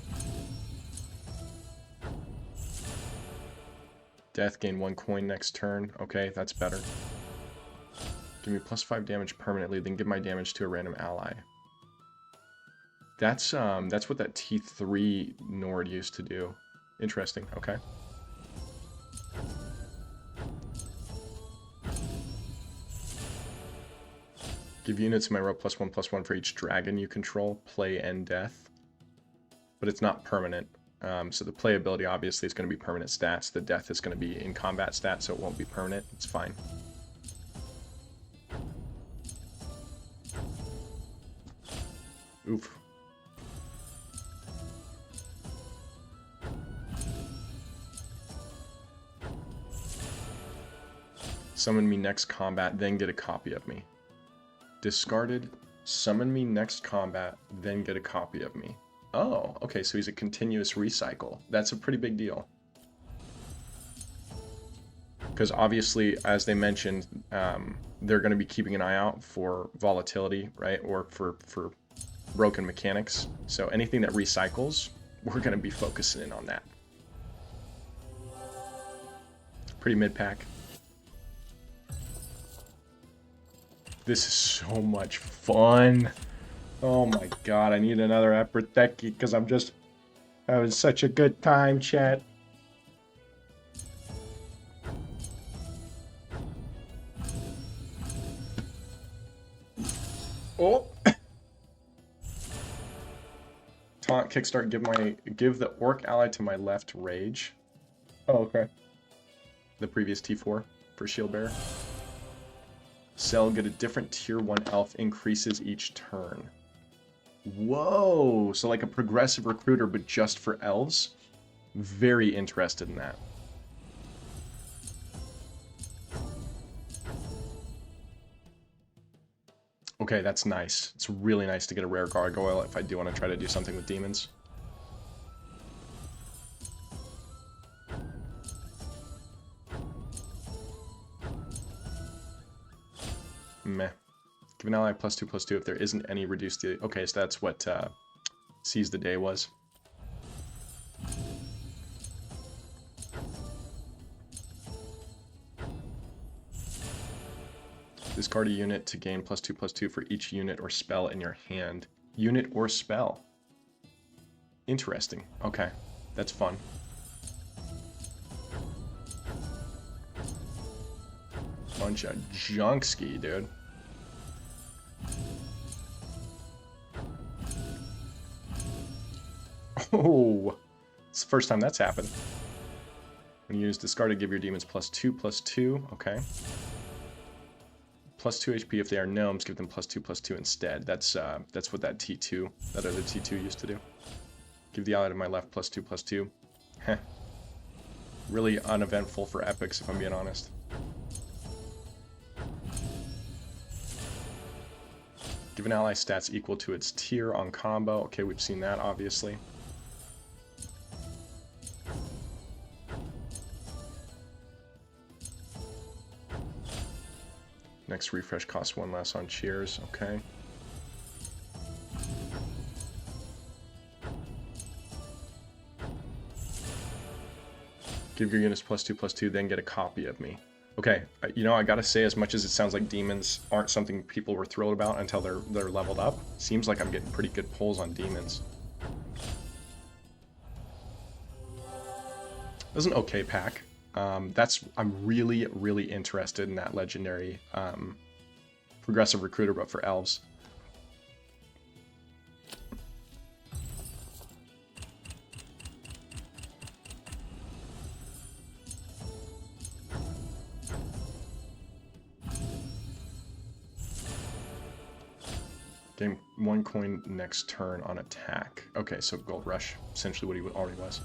Death, gain 1 coin next turn. Okay, that's better. Give me +5 damage permanently, then give my damage to a random ally. That's what that T3 Nord used to do. Interesting, okay. Give units in my row +1/+1 for each dragon you control, play and death. But it's not permanent. So the play ability obviously is going to be permanent stats. The death is going to be in combat stats, so it won't be permanent. It's fine. Oof. Summon me next combat, then get a copy of me. Discarded, summon me next combat, then get a copy of me. Oh, okay, so he's a continuous recycle. That's a pretty big deal. Because obviously, as they mentioned, they're going to be keeping an eye out for volatility, right? Or for broken mechanics. So anything that recycles, we're going to be focusing in on that. Pretty mid-pack. This is so much fun. Oh my god, I need another Aproteki because I'm just having such a good time, chat. Oh! Taunt, kickstart, give the orc ally to my left rage. Oh, okay. The previous T4 for shield bearer. Sell, get a different tier 1 elf, increases each turn. Whoa! So like a progressive recruiter, but just for elves? Very interested in that. Okay, that's nice. It's really nice to get a rare gargoyle if I do want to try to do something with demons. Meh. Give an ally +2/+2 if there isn't any reduced... Okay, so that's what Seize the Day was. Discard a unit to gain +2/+2 for each unit or spell in your hand. Unit or spell. Interesting. Okay, that's fun. Bunch of junkski, dude. Oh, it's the first time that's happened. When you use discard to give your demons +2/+2. Okay. +2 HP if they are gnomes. Give them +2/+2 instead. That's what that T2, that other T2 used to do. Give the ally to my left +2/+2. Heh. Really uneventful for epics, if I'm being honest. Give an ally stats equal to its tier on combo. Okay, we've seen that, obviously. Next refresh costs 1 less on cheers. Okay. Give your units +2/+2, then get a copy of me. Okay, you know, I gotta say, as much as it sounds like demons aren't something people were thrilled about until they're leveled up, seems like I'm getting pretty good pulls on demons. It was an okay pack. I'm really interested in that legendary progressive recruiter, but for elves. Gain 1 coin next turn on attack. Okay, so Gold Rush, essentially what he already was.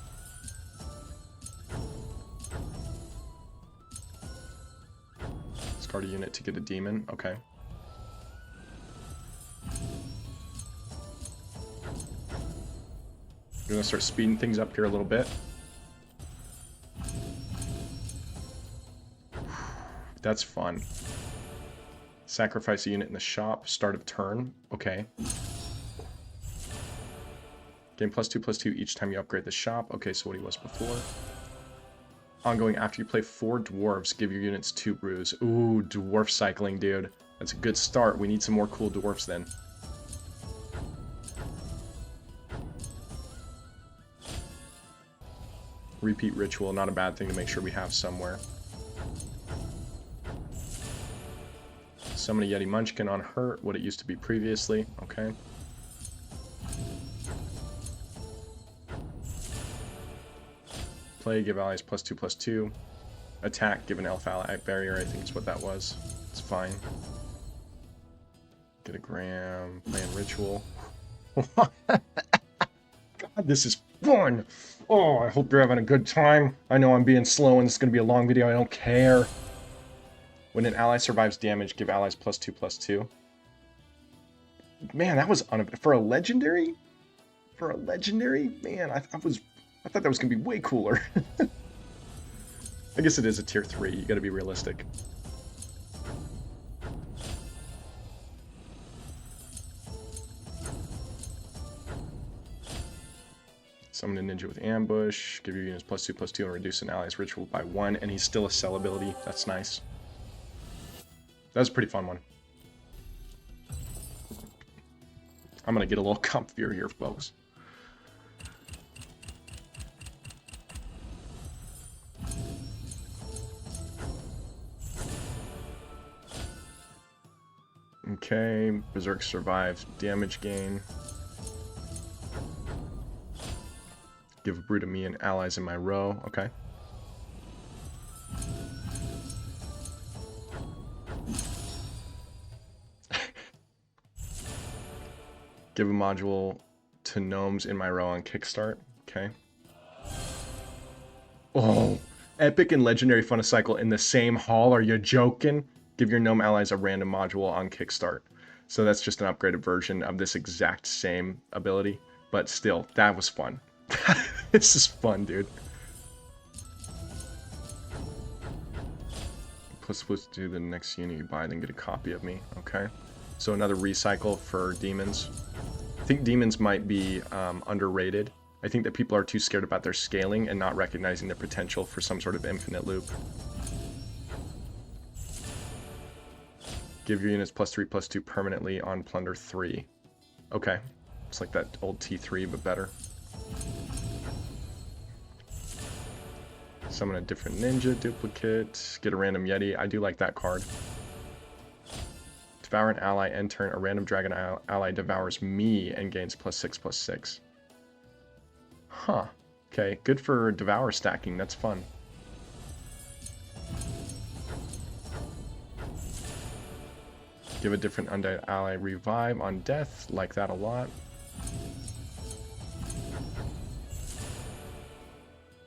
Discard a unit to get a demon. Okay. We're gonna start speeding things up here a little bit. That's fun. Sacrifice a unit in the shop. Start of turn. Okay. Gain +2/+2 each time you upgrade the shop. Okay, so what he was before. Ongoing after you play 4 dwarves, give your units 2 brews. Ooh, dwarf cycling, dude. That's a good start. We need some more cool dwarfs then. Repeat ritual, not a bad thing to make sure we have somewhere. Summon a Yeti Munchkin on hurt, what it used to be previously. Okay. Play, give allies +2/+2. Attack, give an elf ally barrier, I think is what that was. It's fine. Get a gram, play in ritual. God, this is fun! Oh, I hope you're having a good time. I know I'm being slow and this is going to be a long video, I don't care. When an ally survives damage, give allies +2/+2. Man, that was for a legendary? For a legendary? Man, I thought that was gonna be way cooler. I guess it is a tier 3, you gotta be realistic. Summon a ninja with ambush, give your units +2/+2 and reduce an ally's ritual by 1, and he's still a sell ability. That's nice. That was a pretty fun one. I'm gonna get a little comfier here, folks. Okay, Berserk survives damage gain. Give a brew to me and allies in my row. Okay. Give a module to gnomes in my row on Kickstart. Okay. Oh, epic and legendary Funacycle in the same hall. Are you joking? Give your gnome allies a random module on Kickstart. So that's just an upgraded version of this exact same ability. But still, that was fun. This is fun, dude. +2 the next unit you buy, then get a copy of me. Okay. So another recycle for demons. I think demons might be underrated. I think that people are too scared about their scaling and not recognizing the potential for some sort of infinite loop. Give your units +3/+2 permanently on Plunder 3. Okay. It's like that old T3, but better. Summon a different ninja duplicate. Get a random Yeti. I do like that card. Devour an ally, end turn. A random dragon ally devours me and gains +6/+6. Huh. Okay, good for devour stacking. That's fun. Give a different undead ally revive on death. Like that a lot.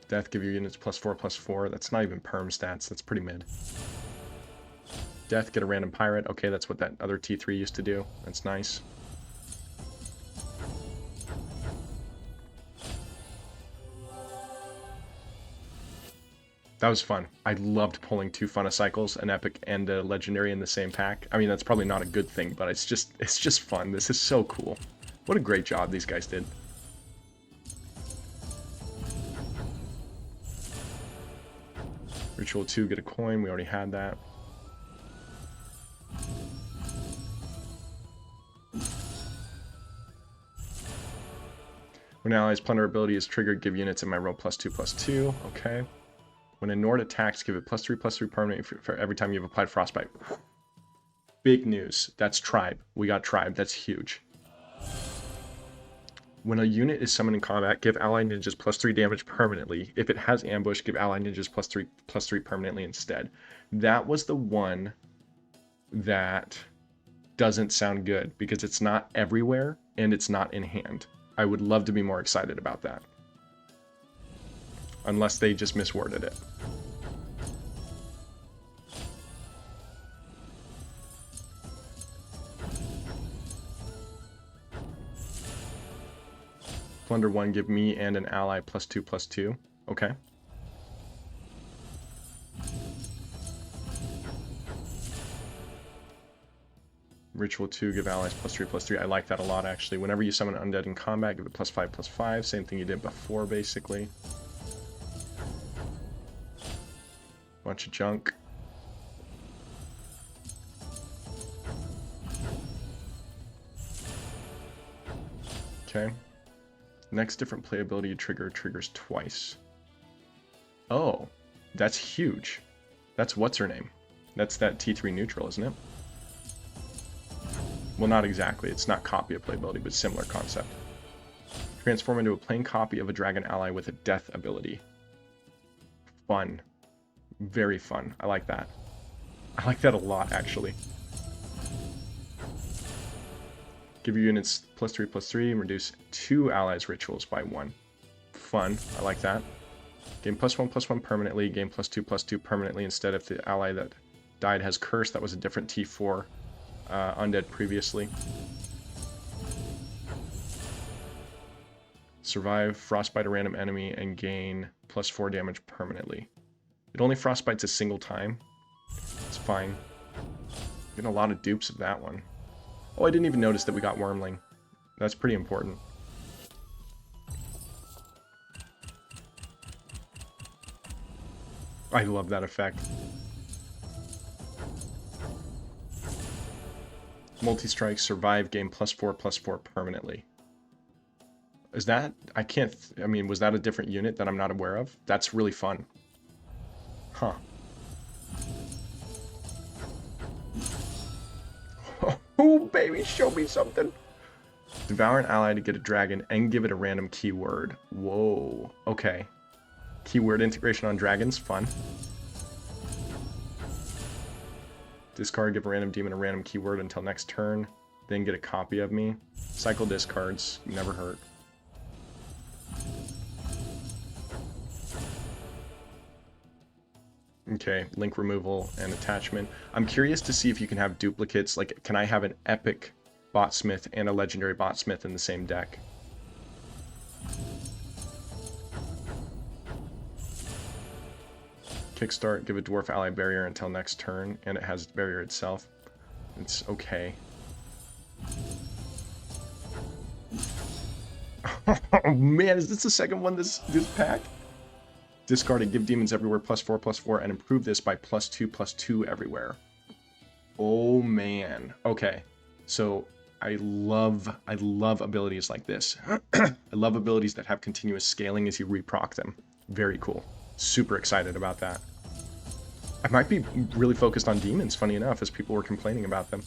Death, give your units +4/+4. That's not even perm stats. That's pretty mid. Death, get a random pirate. Okay, that's what that other T3 used to do. That's nice. That was fun. I loved pulling 2 Funacycles, an epic and a legendary in the same pack. I mean, that's probably not a good thing, but it's just fun. This is so cool. What a great job these guys did. Ritual 2, get a coin. We already had that. When allies plunder ability is triggered, give units in my row +2/+2. Okay. When a Nord attacks, give it +3/+3 permanent for every time you've applied Frostbite. Big news. That's Tribe. We got Tribe. That's huge. When a unit is summoned in combat, give ally ninjas +3 damage permanently. If it has ambush, give ally ninjas +3/+3 permanently instead. That was the one that doesn't sound good because it's not everywhere and it's not in hand. I would love to be more excited about that. Unless they just misworded it. Plunder 1, give me and an ally +2/+2. Okay. Ritual 2, give allies +3/+3. I like that a lot, actually. Whenever you summon undead in combat, give it +5/+5. Same thing you did before, basically. Bunch of junk. Okay. Next different playability you trigger triggers twice. Oh, that's huge. That's what's her name? That's that T3 neutral, isn't it? Well, not exactly. It's not copy of playability, but similar concept. Transform into a plain copy of a dragon ally with a death ability. Fun. Very fun. I like that. I like that a lot, actually. Give your units +3/+3 and reduce 2 allies' rituals by 1. Fun. I like that. Gain +1/+1 permanently. Gain +2/+2 permanently instead if the ally that died has curse. That was a different T4 undead previously. Survive frostbite a random enemy and gain +4 damage permanently. It only frostbites a single time. It's fine. Getting a lot of dupes of that one. Oh, I didn't even notice that we got Wormling. That's pretty important. I love that effect. Multi-strike, survive, gain +4/+4 permanently. Is that... I mean, was that a different unit that I'm not aware of? That's really fun. Huh. Oh, baby, show me something. Devour an ally to get a dragon and give it a random keyword. Whoa. Okay. Keyword integration on dragons. Fun. Discard, give a random demon a random keyword until next turn. Then get a copy of me. Cycle discards. Never hurt. Okay, link removal and attachment. I'm curious to see if you can have duplicates. Like, can I have an epic botsmith and a legendary botsmith in the same deck? Kickstart, give a dwarf ally barrier until next turn, and it has barrier itself. It's okay. Oh man, is this the second one this pack? Discard and give demons everywhere +4/+4 and improve this by +2/+2 everywhere. Oh man. Okay. So I love abilities like this. I love abilities that have continuous scaling as you reproc them. Very cool. Super excited about that. I might be really focused on demons, funny enough, as people were complaining about them.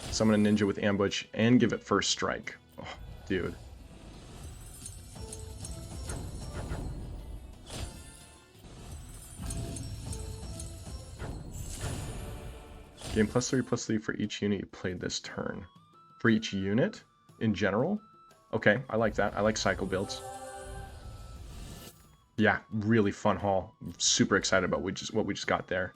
Summon a ninja with ambush and give it first strike. Oh, dude. Gain +3/+3 for each unit you played this turn. For each unit? In general? Okay, I like that. I like cycle builds. Yeah, really fun haul. I'm super excited about what we just got there.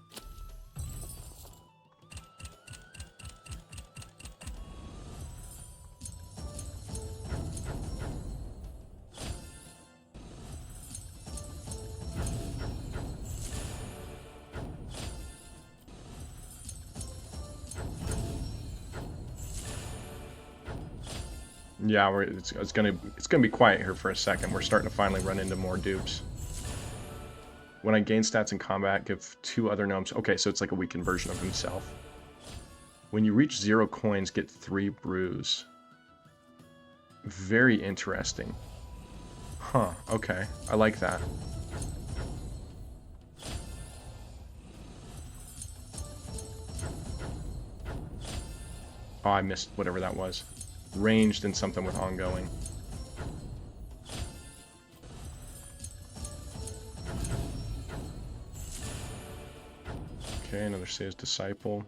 Yeah, it's gonna be quiet here for a second. We're starting to finally run into more dupes. When I gain stats in combat, give 2 other gnomes. Okay, so it's like a weakened version of himself. When you reach 0 coins, get 3 brews. Very interesting. Huh, okay. I like that. Oh, I missed whatever that was. Ranged and something with ongoing. Okay, another Seiya's Disciple.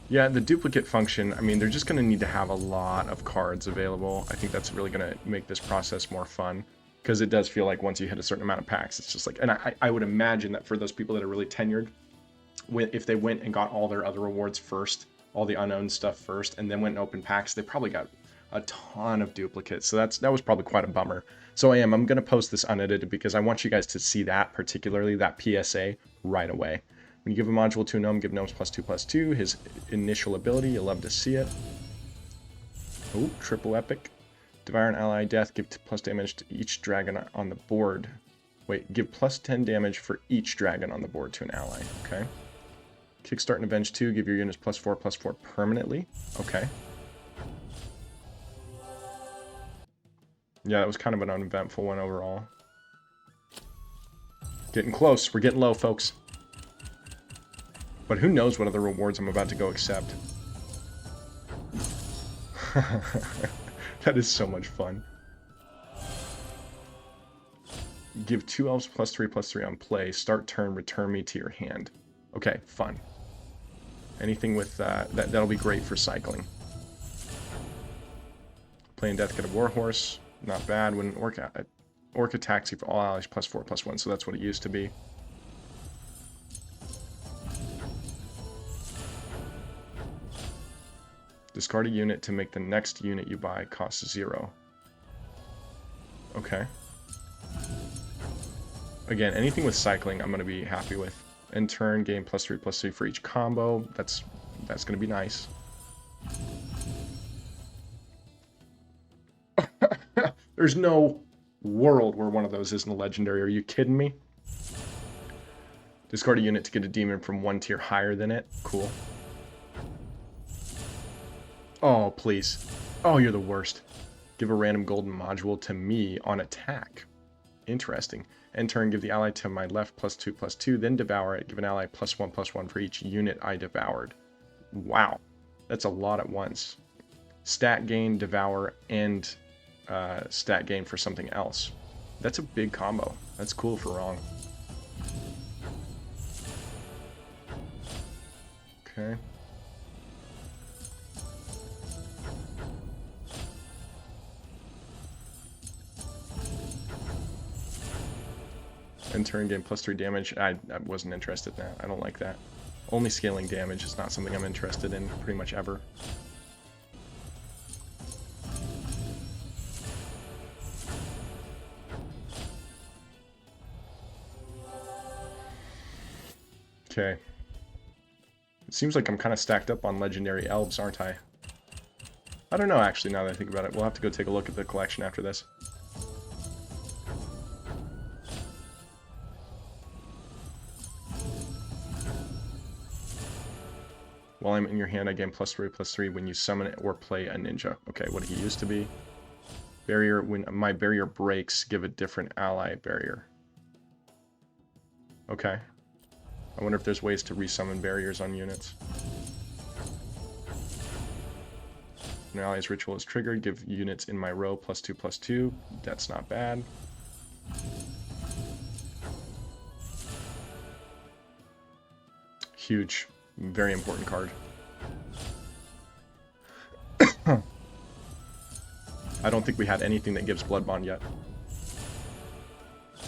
Yeah, the duplicate function, I mean, they're just going to need to have a lot of cards available. I think that's really going to make this process more fun. Because it does feel like once you hit a certain amount of packs, it's just like... And I would imagine that for those people that are really tenured, if they went and got all their other rewards first, all the unknown stuff first, and then went and opened packs, they probably got a ton of duplicates. So that was probably quite a bummer. So I'm going to post this unedited because I want you guys to see that, particularly that PSA, right away. When you give a module to a gnome, give gnomes +2/+2. His initial ability, you'll love to see it. Oh, triple epic. Devour an ally, death, give plus damage to each dragon on the board. Wait, give +10 damage for each dragon on the board to an ally. Okay. Kickstart and Avenge 2, give your units +4/+4 permanently. Okay. Yeah, that was kind of an uneventful one overall. Getting close. We're getting low, folks. But who knows what other rewards I'm about to go accept. That is so much fun. Give 2 elves +3/+3 on play. Start turn, return me to your hand. Okay, fun. Anything with that'll be great for cycling. Playing Death, get a Warhorse. Not bad. When Orc attacks you for all allies +4/+1, so that's what it used to be. Discard a unit to make the next unit you buy cost 0. Okay. Again, anything with cycling I'm going to be happy with. In turn, gain +3/+3 for each combo. That's going to be nice. There's no world where one of those isn't a legendary. Are you kidding me? Discard a unit to get a demon from one tier higher than it. Cool. Oh, please. Oh, you're the worst. Give a random golden module to me on attack. Interesting. End turn, give the ally to my left +2/+2, then devour it. Give an ally +1/+1 for each unit I devoured. Wow. That's a lot at once. Stat gain, devour, and stat gain for something else. That's a big combo. That's cool for wrong. Okay. End turn, gain +3 damage. I wasn't interested in that. I don't like that. Only scaling damage is not something I'm interested in pretty much ever. Okay. It seems like I'm kind of stacked up on legendary elves, aren't I? I don't know, actually, now that I think about it. We'll have to go take a look at the collection after this. While I'm in your hand, I gain +3/+3 when you summon it or play a ninja. Okay, what he used to be. Barrier, when my barrier breaks, give a different ally barrier. Okay. I wonder if there's ways to resummon barriers on units. An ally's ritual is triggered. Give units in my row +2/+2. That's not bad. Huge. Very important card. I don't think we had anything that gives Blood Bond yet.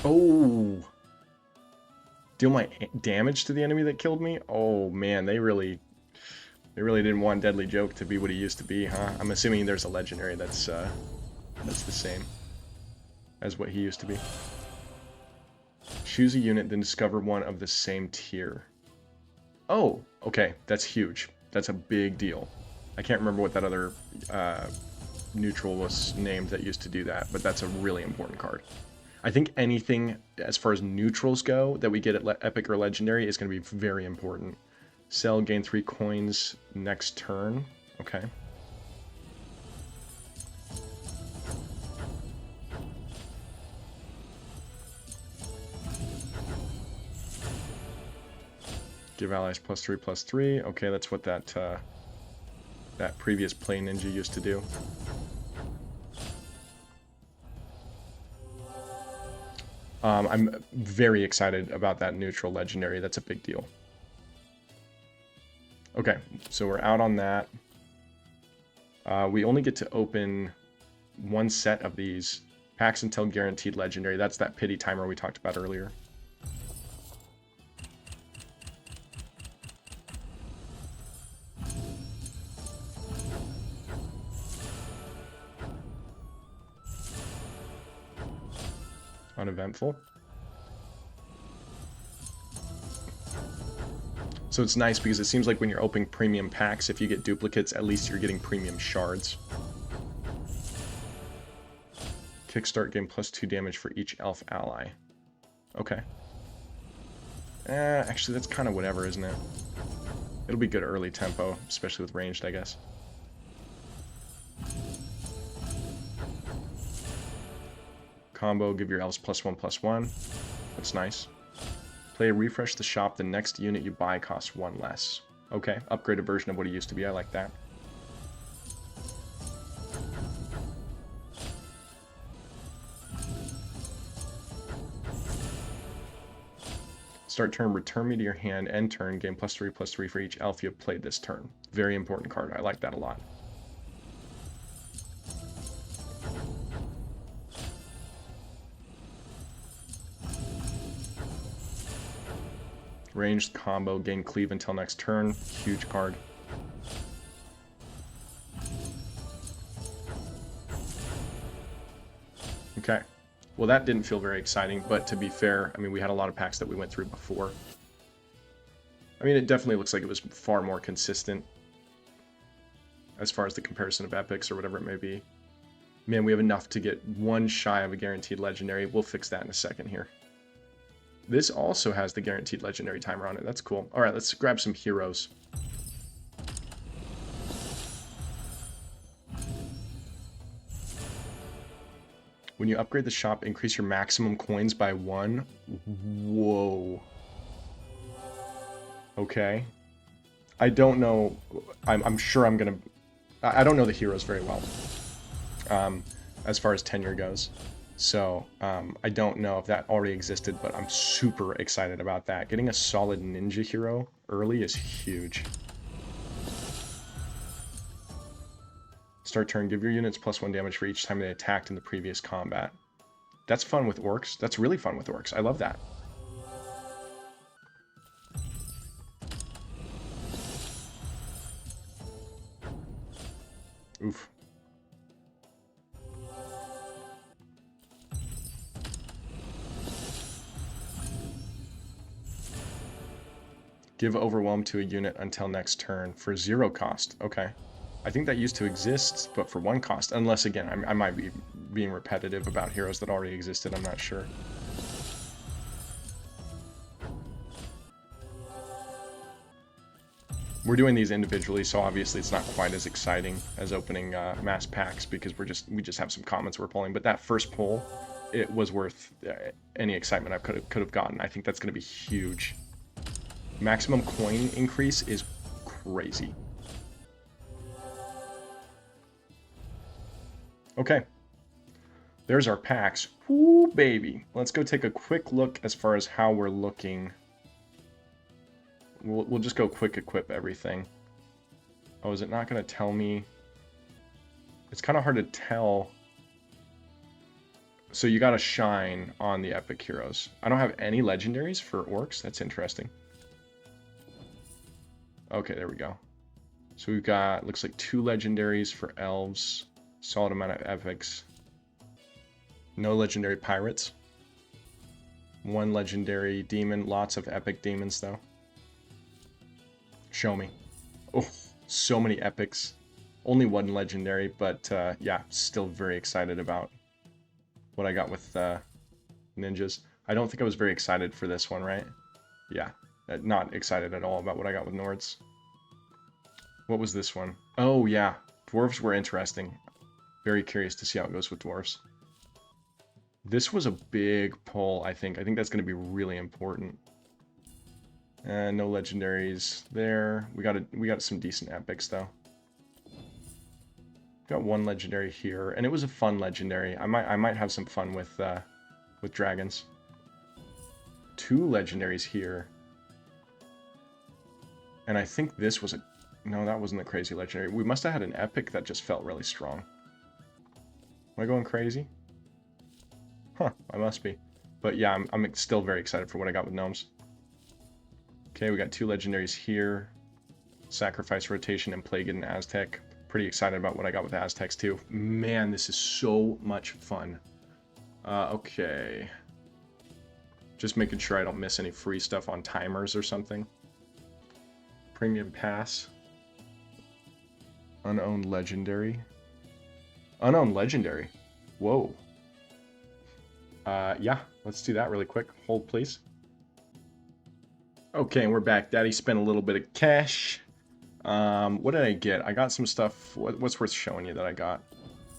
Oh! Deal my damage to the enemy that killed me? Oh man, they really didn't want Deadly Joke to be what he used to be, huh? I'm assuming there's a legendary that's the same as what he used to be. Choose a unit, then discover one of the same tier. Oh, okay, that's huge. That's a big deal. I can't remember what that other neutral was named that used to do that, but that's a really important card. I think anything as far as neutrals go that we get at Epic or Legendary is going to be very important. Sell, gain 3 coins next turn. Okay. Give allies +3/+3. Okay, that's what that that previous play ninja used to do. I'm very excited about that neutral legendary. That's a big deal. Okay, so we're out on that. We only get to open one set of these packs until guaranteed legendary. That's that pity timer we talked about earlier. Uneventful. So it's nice because it seems like when you're opening premium packs, if you get duplicates, at least you're getting premium shards. Kickstart game plus 2 damage for each elf ally. Okay. Actually, that's kind of whatever, isn't it? It'll be good early tempo, especially with ranged, I guess. Combo, give your elves +1/+1. That's nice. Play refresh the shop, the next unit you buy costs 1 less. Okay, upgraded version of what it used to be, I like that. Start turn, return me to your hand, end turn, gain +3/+3 for each elf you have played this turn. Very important card, I like that a lot. Ranged combo, gain cleave until next turn. Huge card. Okay. Well, that didn't feel very exciting, but to be fair, I mean, we had a lot of packs that we went through before. I mean, it definitely looks like it was far more consistent as far as the comparison of epics or whatever it may be. Man, we have enough to get one shy of a guaranteed legendary. We'll fix that in a second here. This also has the guaranteed legendary timer on it. That's cool. All right, let's grab some heroes. When you upgrade the shop, increase your maximum coins by 1. Whoa. Okay. I don't know. I'm sure I'm going to... I don't know the heroes very well as far as tenure goes. So I don't know if that already existed, but I'm super excited about that. Getting a solid ninja hero early is huge. Start turn, give your units +1 damage for each time they attacked in the previous combat. That's fun with orcs. That's really fun with orcs. I love that. Oof. Give Overwhelm to a unit until next turn for 0 cost. Okay. I think that used to exist, but for 1 cost. Unless, again, I might be being repetitive about heroes that already existed. I'm not sure. We're doing these individually, so obviously it's not quite as exciting as opening mass packs because we just have some comments we're pulling. But that first pull, it was worth any excitement I could have gotten. I think that's going to be huge. Maximum coin increase is crazy. Okay. There's our packs. Woo, baby. Let's go take a quick look as far as how we're looking. We'll just go quick equip everything. Oh, is it not going to tell me? It's kind of hard to tell. So you got to shine on the epic heroes. I don't have any legendaries for orcs. That's interesting. Okay, there we go. So we've got, looks like 2 legendaries for elves. Solid amount of epics. No legendary pirates. 1 legendary demon. Lots of epic demons, though. Show me. Oh, so many epics. Only 1 legendary, but yeah, still very excited about what I got with ninjas. I don't think I was very excited for this one, right? Yeah, not excited at all about what I got with Nords. What was this one? Oh, yeah. Dwarves were interesting. Very curious to see how it goes with dwarves. This was a big pull, I think. I think that's going to be really important. No legendaries there. We got some decent epics though. Got 1 legendary here, and it was a fun legendary. I might have some fun with dragons. 2 legendaries here. And I think this was a... No, that wasn't a crazy legendary. We must have had an epic that just felt really strong. Am I going crazy? Huh, I must be. But yeah, I'm still very excited for what I got with gnomes. Okay, we got 2 legendaries here. Sacrifice, Rotation, and Plague and Aztec. Pretty excited about what I got with Aztecs too. Man, this is so much fun. Okay. Just making sure I don't miss any free stuff on timers or something. Premium Pass. Unowned Legendary. Unowned Legendary. Whoa. Yeah, let's do that really quick. Hold, please. Okay, and we're back. Daddy spent a little bit of cash. What did I get? I got some stuff. What's worth showing you that I got?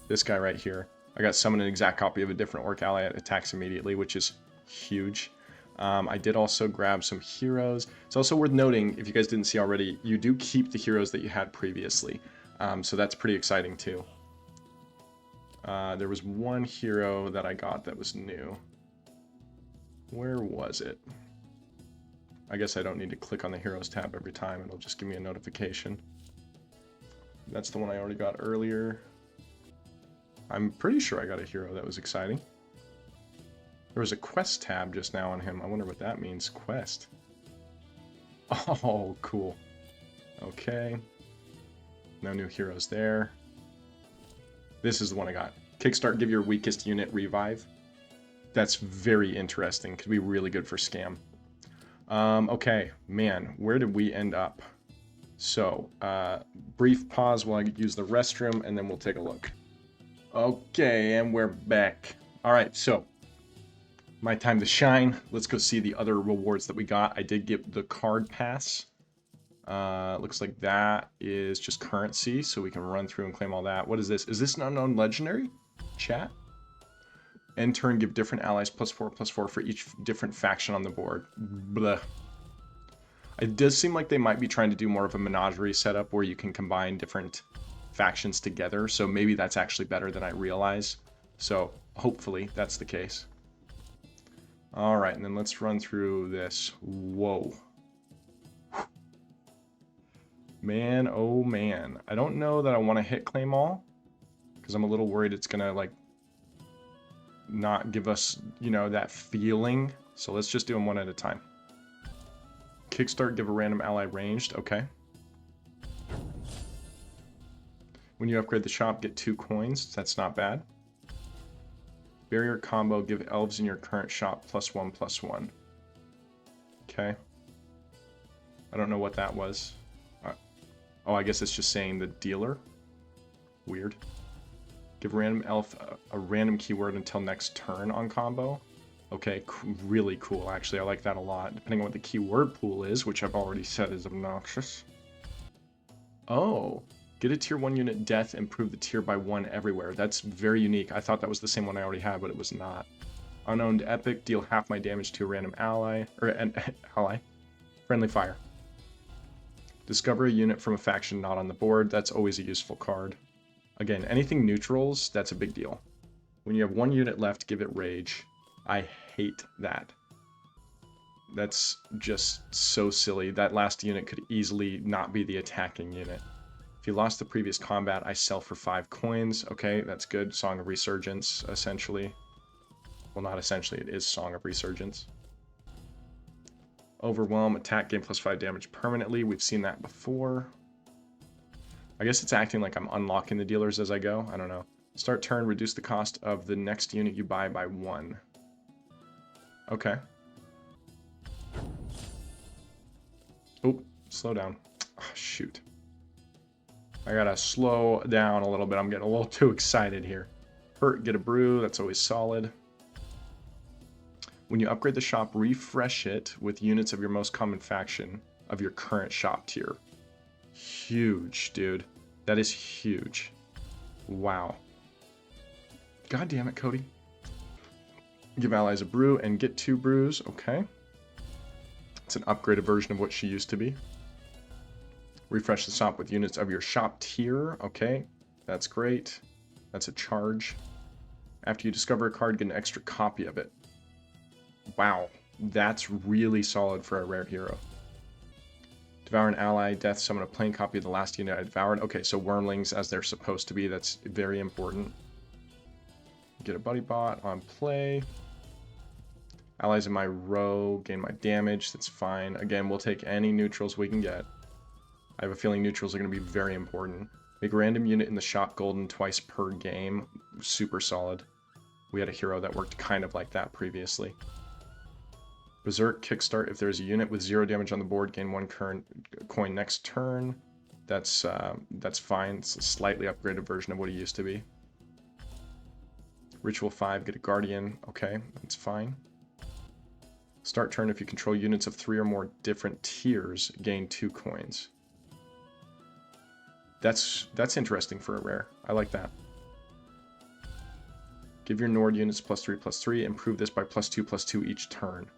This guy right here. I got summoned an exact copy of a different orc ally that attacks immediately, which is huge. I did also grab some heroes. It's also worth noting, if you guys didn't see already, you do keep the heroes that you had previously. So that's pretty exciting too. There was one hero that I got that was new. Where was it? I guess I don't need to click on the Heroes tab every time. It'll just give me a notification. That's the one I already got earlier. I'm pretty sure I got a hero that was exciting. There was a quest tab just now on him. I wonder what that means. Quest. Oh, cool. Okay. No new heroes there. This is the one I got. Kickstart, give your weakest unit revive. That's very interesting. Could be really good for scam. Okay, man, where did we end up? So, brief pause while I use the restroom, and then we'll take a look. Okay, and we're back. Alright, so, my time to shine. Let's go see the other rewards that we got. I did get the card pass. Looks like that is just currency, so we can run through and claim all that. What is this? Is this an unknown legendary? Chat? End turn, give different allies +4/+4 for each different faction on the board. Blah. It does seem like they might be trying to do more of a menagerie setup where you can combine different factions together, so maybe that's actually better than I realize. So hopefully that's the case. Alright, and then let's run through this. Whoa. Man, oh man. I don't know that I want to hit claim all, because I'm a little worried it's gonna, like, not give us, you know, that feeling. So let's just do them one at a time. Kickstart, give a random ally ranged. Okay. When you upgrade the shop, get 2 coins. That's not bad. Barrier combo, give elves in your current shop +1/+1. Okay. I don't know what that was. Oh, I guess it's just saying the dealer. Weird. Give random elf a random keyword until next turn on combo. Okay, really cool, actually. I like that a lot. Depending on what the keyword pool is, which I've already said is obnoxious. Oh, get a tier 1 unit death, improve the tier by 1 everywhere. That's very unique. I thought that was the same one I already had, but it was not. Unowned epic, deal half my damage to a random ally, or an ally. Friendly fire. Discover a unit from a faction not on the board. That's always a useful card. Again, anything neutrals, that's a big deal. When you have 1 unit left, give it rage. I hate that. That's just so silly. That last unit could easily not be the attacking unit. If you lost the previous combat, I sell for 5 coins. Okay, that's good. Song of Resurgence, essentially. Well, not essentially, it is Song of Resurgence. Overwhelm, attack, gain +5 damage permanently. We've seen that before. I guess it's acting like I'm unlocking the dealers as I go. I don't know. Start turn, reduce the cost of the next unit you buy by 1. Okay. Oh, slow down. Oh, shoot. I gotta slow down a little bit. I'm getting a little too excited here. Hurt, get a brew. That's always solid. When you upgrade the shop, refresh it with units of your most common faction of your current shop tier. Huge, dude. That is huge. Wow. God damn it, Cody. Give allies a brew and get 2 brews. Okay. It's an upgraded version of what she used to be. Refresh the shop with units of your shop tier. Okay. That's great. That's a charge. After you discover a card, get an extra copy of it. Wow. That's really solid for a rare hero. Devour an ally, death, summon a plain copy of the last unit I devoured. Okay, so Wormlings as they're supposed to be. That's very important. Get a buddy bot on play. Allies in my row gain my damage. That's fine. Again, we'll take any neutrals we can get. I have a feeling neutrals are going to be very important. Make a random unit in the shop golden twice per game. Super solid. We had a hero that worked kind of like that previously. Berserk kickstart. If there's a unit with 0 damage on the board, gain 1 current coin next turn. That's fine. It's a slightly upgraded version of what it used to be. Ritual 5, get a guardian. Okay, that's fine. Start turn. If you control units of 3 or more different tiers, gain 2 coins. That's interesting for a rare. I like that. Give your Nord units +3/+3. Improve this by +2/+2 each turn.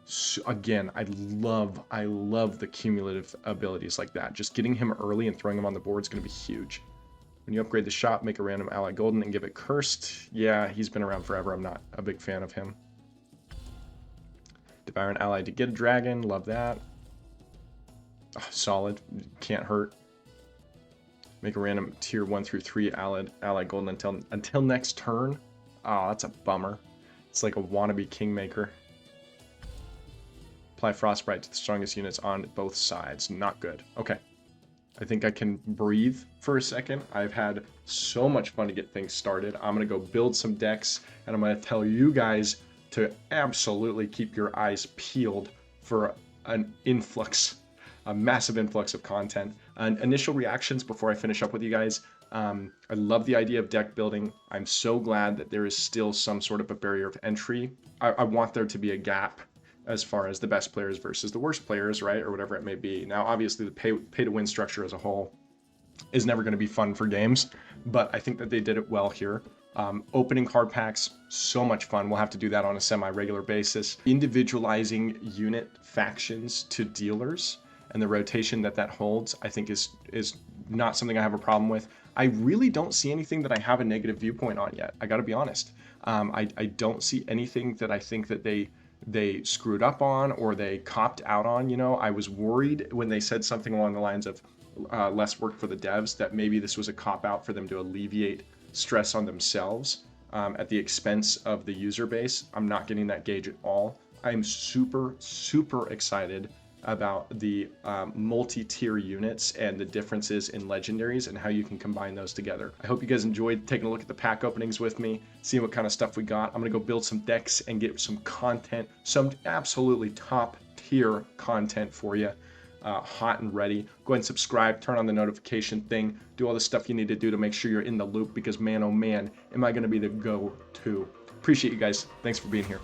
So again, I love the cumulative abilities like that. Just getting him early and throwing him on the board is going to be huge. When you upgrade the shop, make a random ally golden and give it cursed. Yeah, he's been around forever. I'm not a big fan of him. Devour an ally to get a dragon. Love that. Oh, solid. Can't hurt. Make a random tier 1 through 3 ally golden until next turn. Oh, that's a bummer. It's like a wannabe kingmaker. Apply Frostbite to the strongest units on both sides. Not good. Okay. I think I can breathe for a second. I've had so much fun to get things started. I'm going to go build some decks, and I'm going to tell you guys to absolutely keep your eyes peeled for an influx, a massive influx of content. And initial reactions before I finish up with you guys. I love the idea of deck building. I'm so glad that there is still some sort of a barrier of entry. I want there to be a gap as far as the best players versus the worst players, right? Or whatever it may be. Now, obviously, the pay to win structure as a whole is never going to be fun for games, but I think that they did it well here. Opening card packs, so much fun. We'll have to do that on a semi-regular basis. Individualizing unit factions to dealers and the rotation that holds, I think is not something I have a problem with. I really don't see anything that I have a negative viewpoint on yet. I got to be honest. I don't see anything that I think that they screwed up on or they copped out on. You know, I was worried when they said something along the lines of less work for the devs, that maybe this was a cop out for them to alleviate stress on themselves at the expense of the user base. I'm not getting that gauge at all. I'm super excited about the multi-tier units and the differences in legendaries and how you can combine those together. I hope you guys enjoyed taking a look at the pack openings with me, seeing what kind of stuff we got. I'm gonna go build some decks and get some content, some absolutely top tier content for you, hot and ready. Go ahead and subscribe, turn on the notification thing, do all the stuff you need to do to make sure you're in the loop, because man, oh man, am I gonna be the go-to. Appreciate you guys. Thanks for being here.